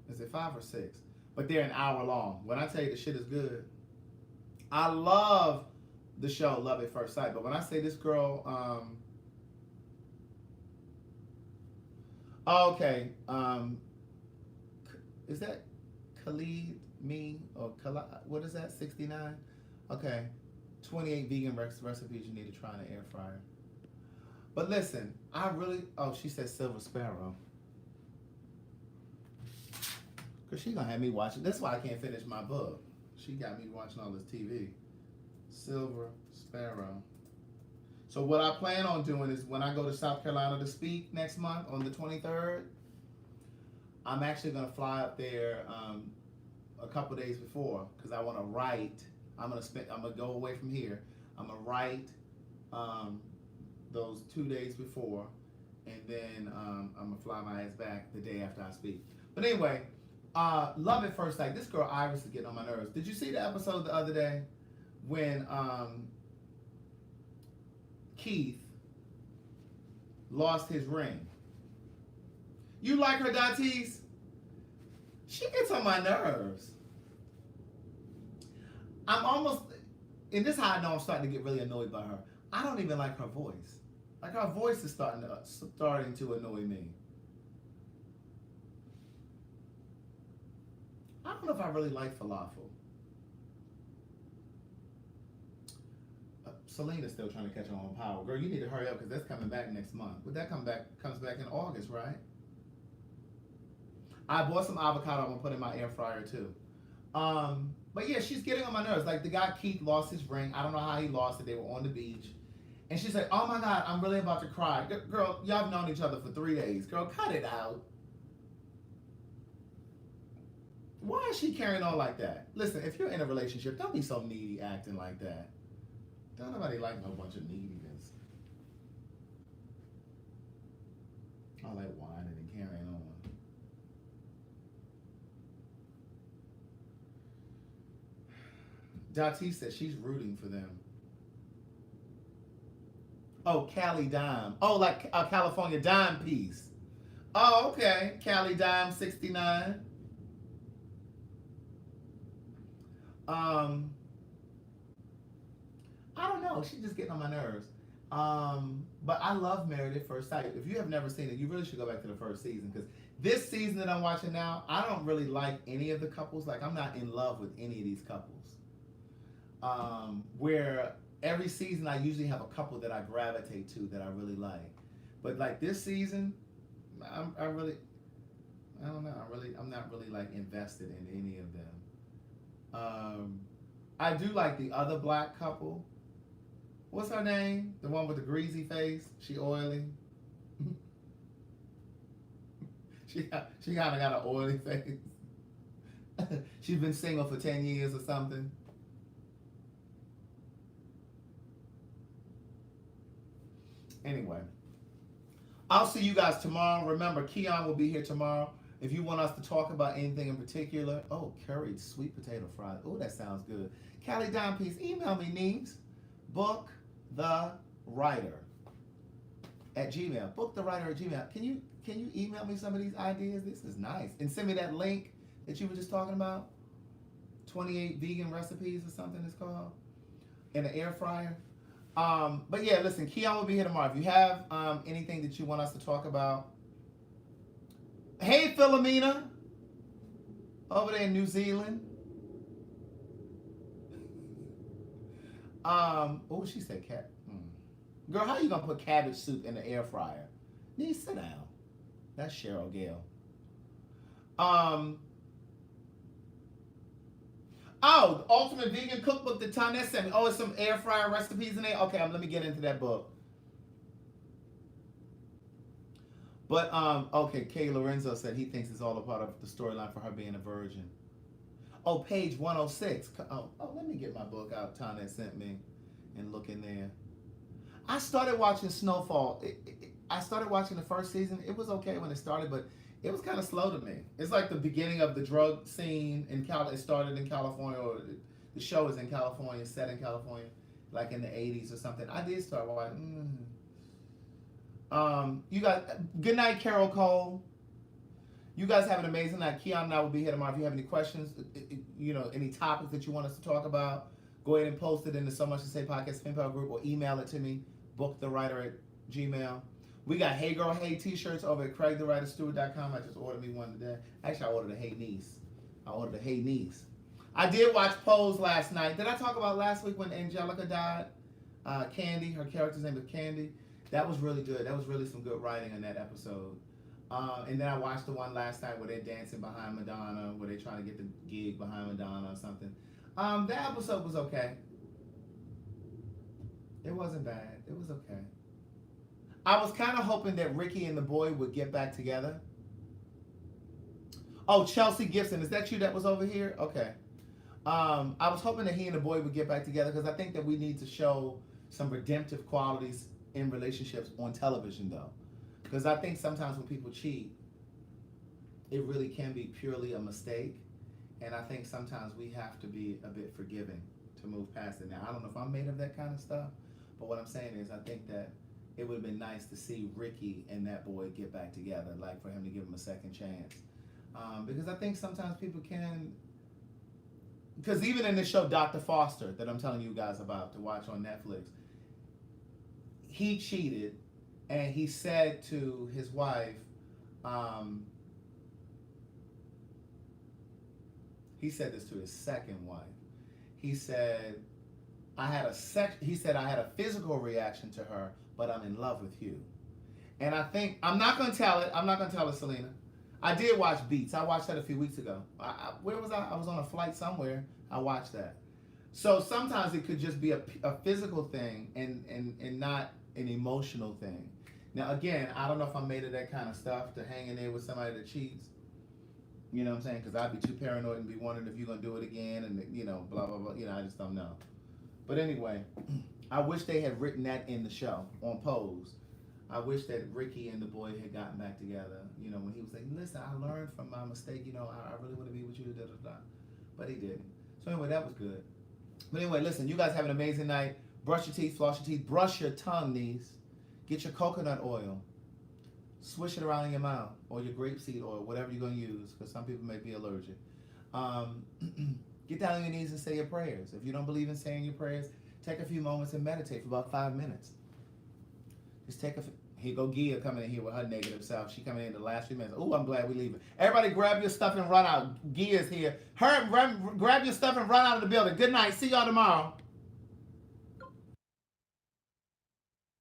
Is it 5 or 6? But they're an hour long. When I tell you the shit is good. I love the show Love at First Sight. But when I say this girl, okay. Is that Khalid me or what is that? 69? Okay. 28 vegan recipes you need to try in an air fryer. But listen, I really, she said Silver Sparrow. Because she going to have me watching. That's why I can't finish my book. She got me watching all this TV. Silver Sparrow. So what I plan on doing is when I go to South Carolina to speak next month on the 23rd, I'm actually going to fly up there a couple days before because I want to write. I'm going to go away from here. I'm going to write those 2 days before, and then I'm going to fly my ass back the day after I speak. But anyway, Love at First Sight. This girl Iris is getting on my nerves. Did you see the episode the other day when Keith lost his ring? You like her, Datis? She gets on my nerves. I'm almost, and this is how I know I'm starting to get really annoyed by her. I don't even like her voice. Like her voice is starting to annoy me. I don't know if I really like falafel. Selena's still trying to catch her on power. Girl, you need to hurry up because that's coming back next month. But that comes back in August, right? I bought some avocado I'm going to put in my air fryer too. But yeah, she's getting on my nerves. Like the guy Keith lost his ring. I don't know how he lost it. They were on the beach. And she's like, oh my God, I'm really about to cry. Girl, y'all have known each other for 3 days. Girl, cut it out. Why is she carrying on like that? Listen, if you're in a relationship, don't be so needy acting like that. Don't nobody like no bunch of neediness. All that whining and carrying on. Dati says she's rooting for them. Oh, Cali Dime. Oh, like a California Dime piece. Oh, okay. Cali Dime 69. I don't know. She's just getting on my nerves. But I love Married at First Sight. If you have never seen it, you really should go back to the first season because this season that I'm watching now, I don't really like any of the couples. Like I'm not in love with any of these couples. Where every season I usually have a couple that I gravitate to that I really like. But like this season, I don't know. I'm not really like invested in any of them. I do like the other black couple. What's her name? The one with the greasy face. She oily. she kind of got an oily face. She's been single for 10 years or something. Anyway, I'll see you guys tomorrow. Remember, Keon will be here tomorrow. If you want us to talk about anything in particular, curried sweet potato fries. Oh, that sounds good. Cali Dime Piece, email me, Neves. BookTheWriter at Gmail. BookTheWriter at Gmail. Can you email me some of these ideas? This is nice. And send me that link that you were just talking about. 28 vegan recipes or something it's called in an air fryer. But yeah, listen, Keon will be here tomorrow. If you have anything that you want us to talk about. Hey, Philomena, over there in New Zealand. Oh, she said cat. Girl, how you gonna put cabbage soup in the air fryer? Nee, sit down. That's Cheryl Gale. Oh, the Ultimate Vegan Cookbook that Tanya sent me. Oh, it's some air fryer recipes in there? Okay, let me get into that book. But, okay, Kay Lorenzo said he thinks it's all a part of the storyline for her being a virgin. Oh, page 106. Oh, let me get my book out Tanya sent me and look in there. I started watching Snowfall. I started watching the first season. It was okay when it started, but it was kind of slow to me. It's like the beginning of the drug scene in It started in California, or the show is in California, set in California, like in the 80s or something. I did start watching. You got good night, Carol Cole. You guys have an amazing night. Keon and I will be here tomorrow. If you have any questions, any topics that you want us to talk about, go ahead and post it in the So Much to Say Podcast Pen Pal group, or email it to me, bookthewriter@gmail.com. We got Hey Girl Hey t-shirts over at CraigTheWriterStewart.com. I just ordered me one today. Actually, I ordered a Hey Niece. I did watch Pose last night. Did I talk about last week when Angelica died? Candy, her character's name is Candy. That was really good. That was really some good writing in that episode. And then I watched the one last night where they're dancing behind Madonna, where they're trying to get the gig behind Madonna or something. That episode was okay. It wasn't bad. It was okay. I was kind of hoping that Ricky and the boy would get back together. Oh, Chelsea Gibson, is that you that was over here? Okay. I was hoping that he and the boy would get back together, because I think that we need to show some redemptive qualities in relationships on television, though. Because I think sometimes when people cheat, it really can be purely a mistake. And I think sometimes we have to be a bit forgiving to move past it. Now, I don't know if I'm made of that kind of stuff, but what I'm saying is I think that it would have been nice to see Ricky and that boy get back together, like for him to give him a second chance. Because I think sometimes people can, because even in the show Dr. Foster that I'm telling you guys about to watch on Netflix, he cheated, and he said to his wife, he said this to his second wife. He said, I had a physical reaction to her, but I'm in love with you. And I think, I'm not going to tell it, Selena. I did watch Beats. I watched that a few weeks ago. Where was I? I was on a flight somewhere. I watched that. So sometimes it could just be a physical thing and not an emotional thing. Now, again, I don't know if I'm made of that kind of stuff to hang in there with somebody that cheats. You know what I'm saying? Because I'd be too paranoid and be wondering if you're going to do it again and, blah, blah, blah. I just don't know. But anyway, I wish they had written that in the show on Pose. I wish that Ricky and the boy had gotten back together, when he was like, listen, I learned from my mistake, I really want to be with you, da, da, da. But he didn't. So anyway, that was good. But anyway, listen, you guys have an amazing night. Brush your teeth, floss your teeth, brush your tongue, knees. Get your coconut oil. Swish it around in your mouth, or your grapeseed oil, whatever you're going to use, because some people may be allergic. Get down on your knees and say your prayers. If you don't believe in saying your prayers, take a few moments and meditate for about 5 minutes. Just take here go Gia coming in here with her negative self. She coming in the last few minutes. Oh, I'm glad we're leaving. Everybody grab your stuff and run out. Gia's here. Grab your stuff and run out of the building. Good night. See y'all tomorrow.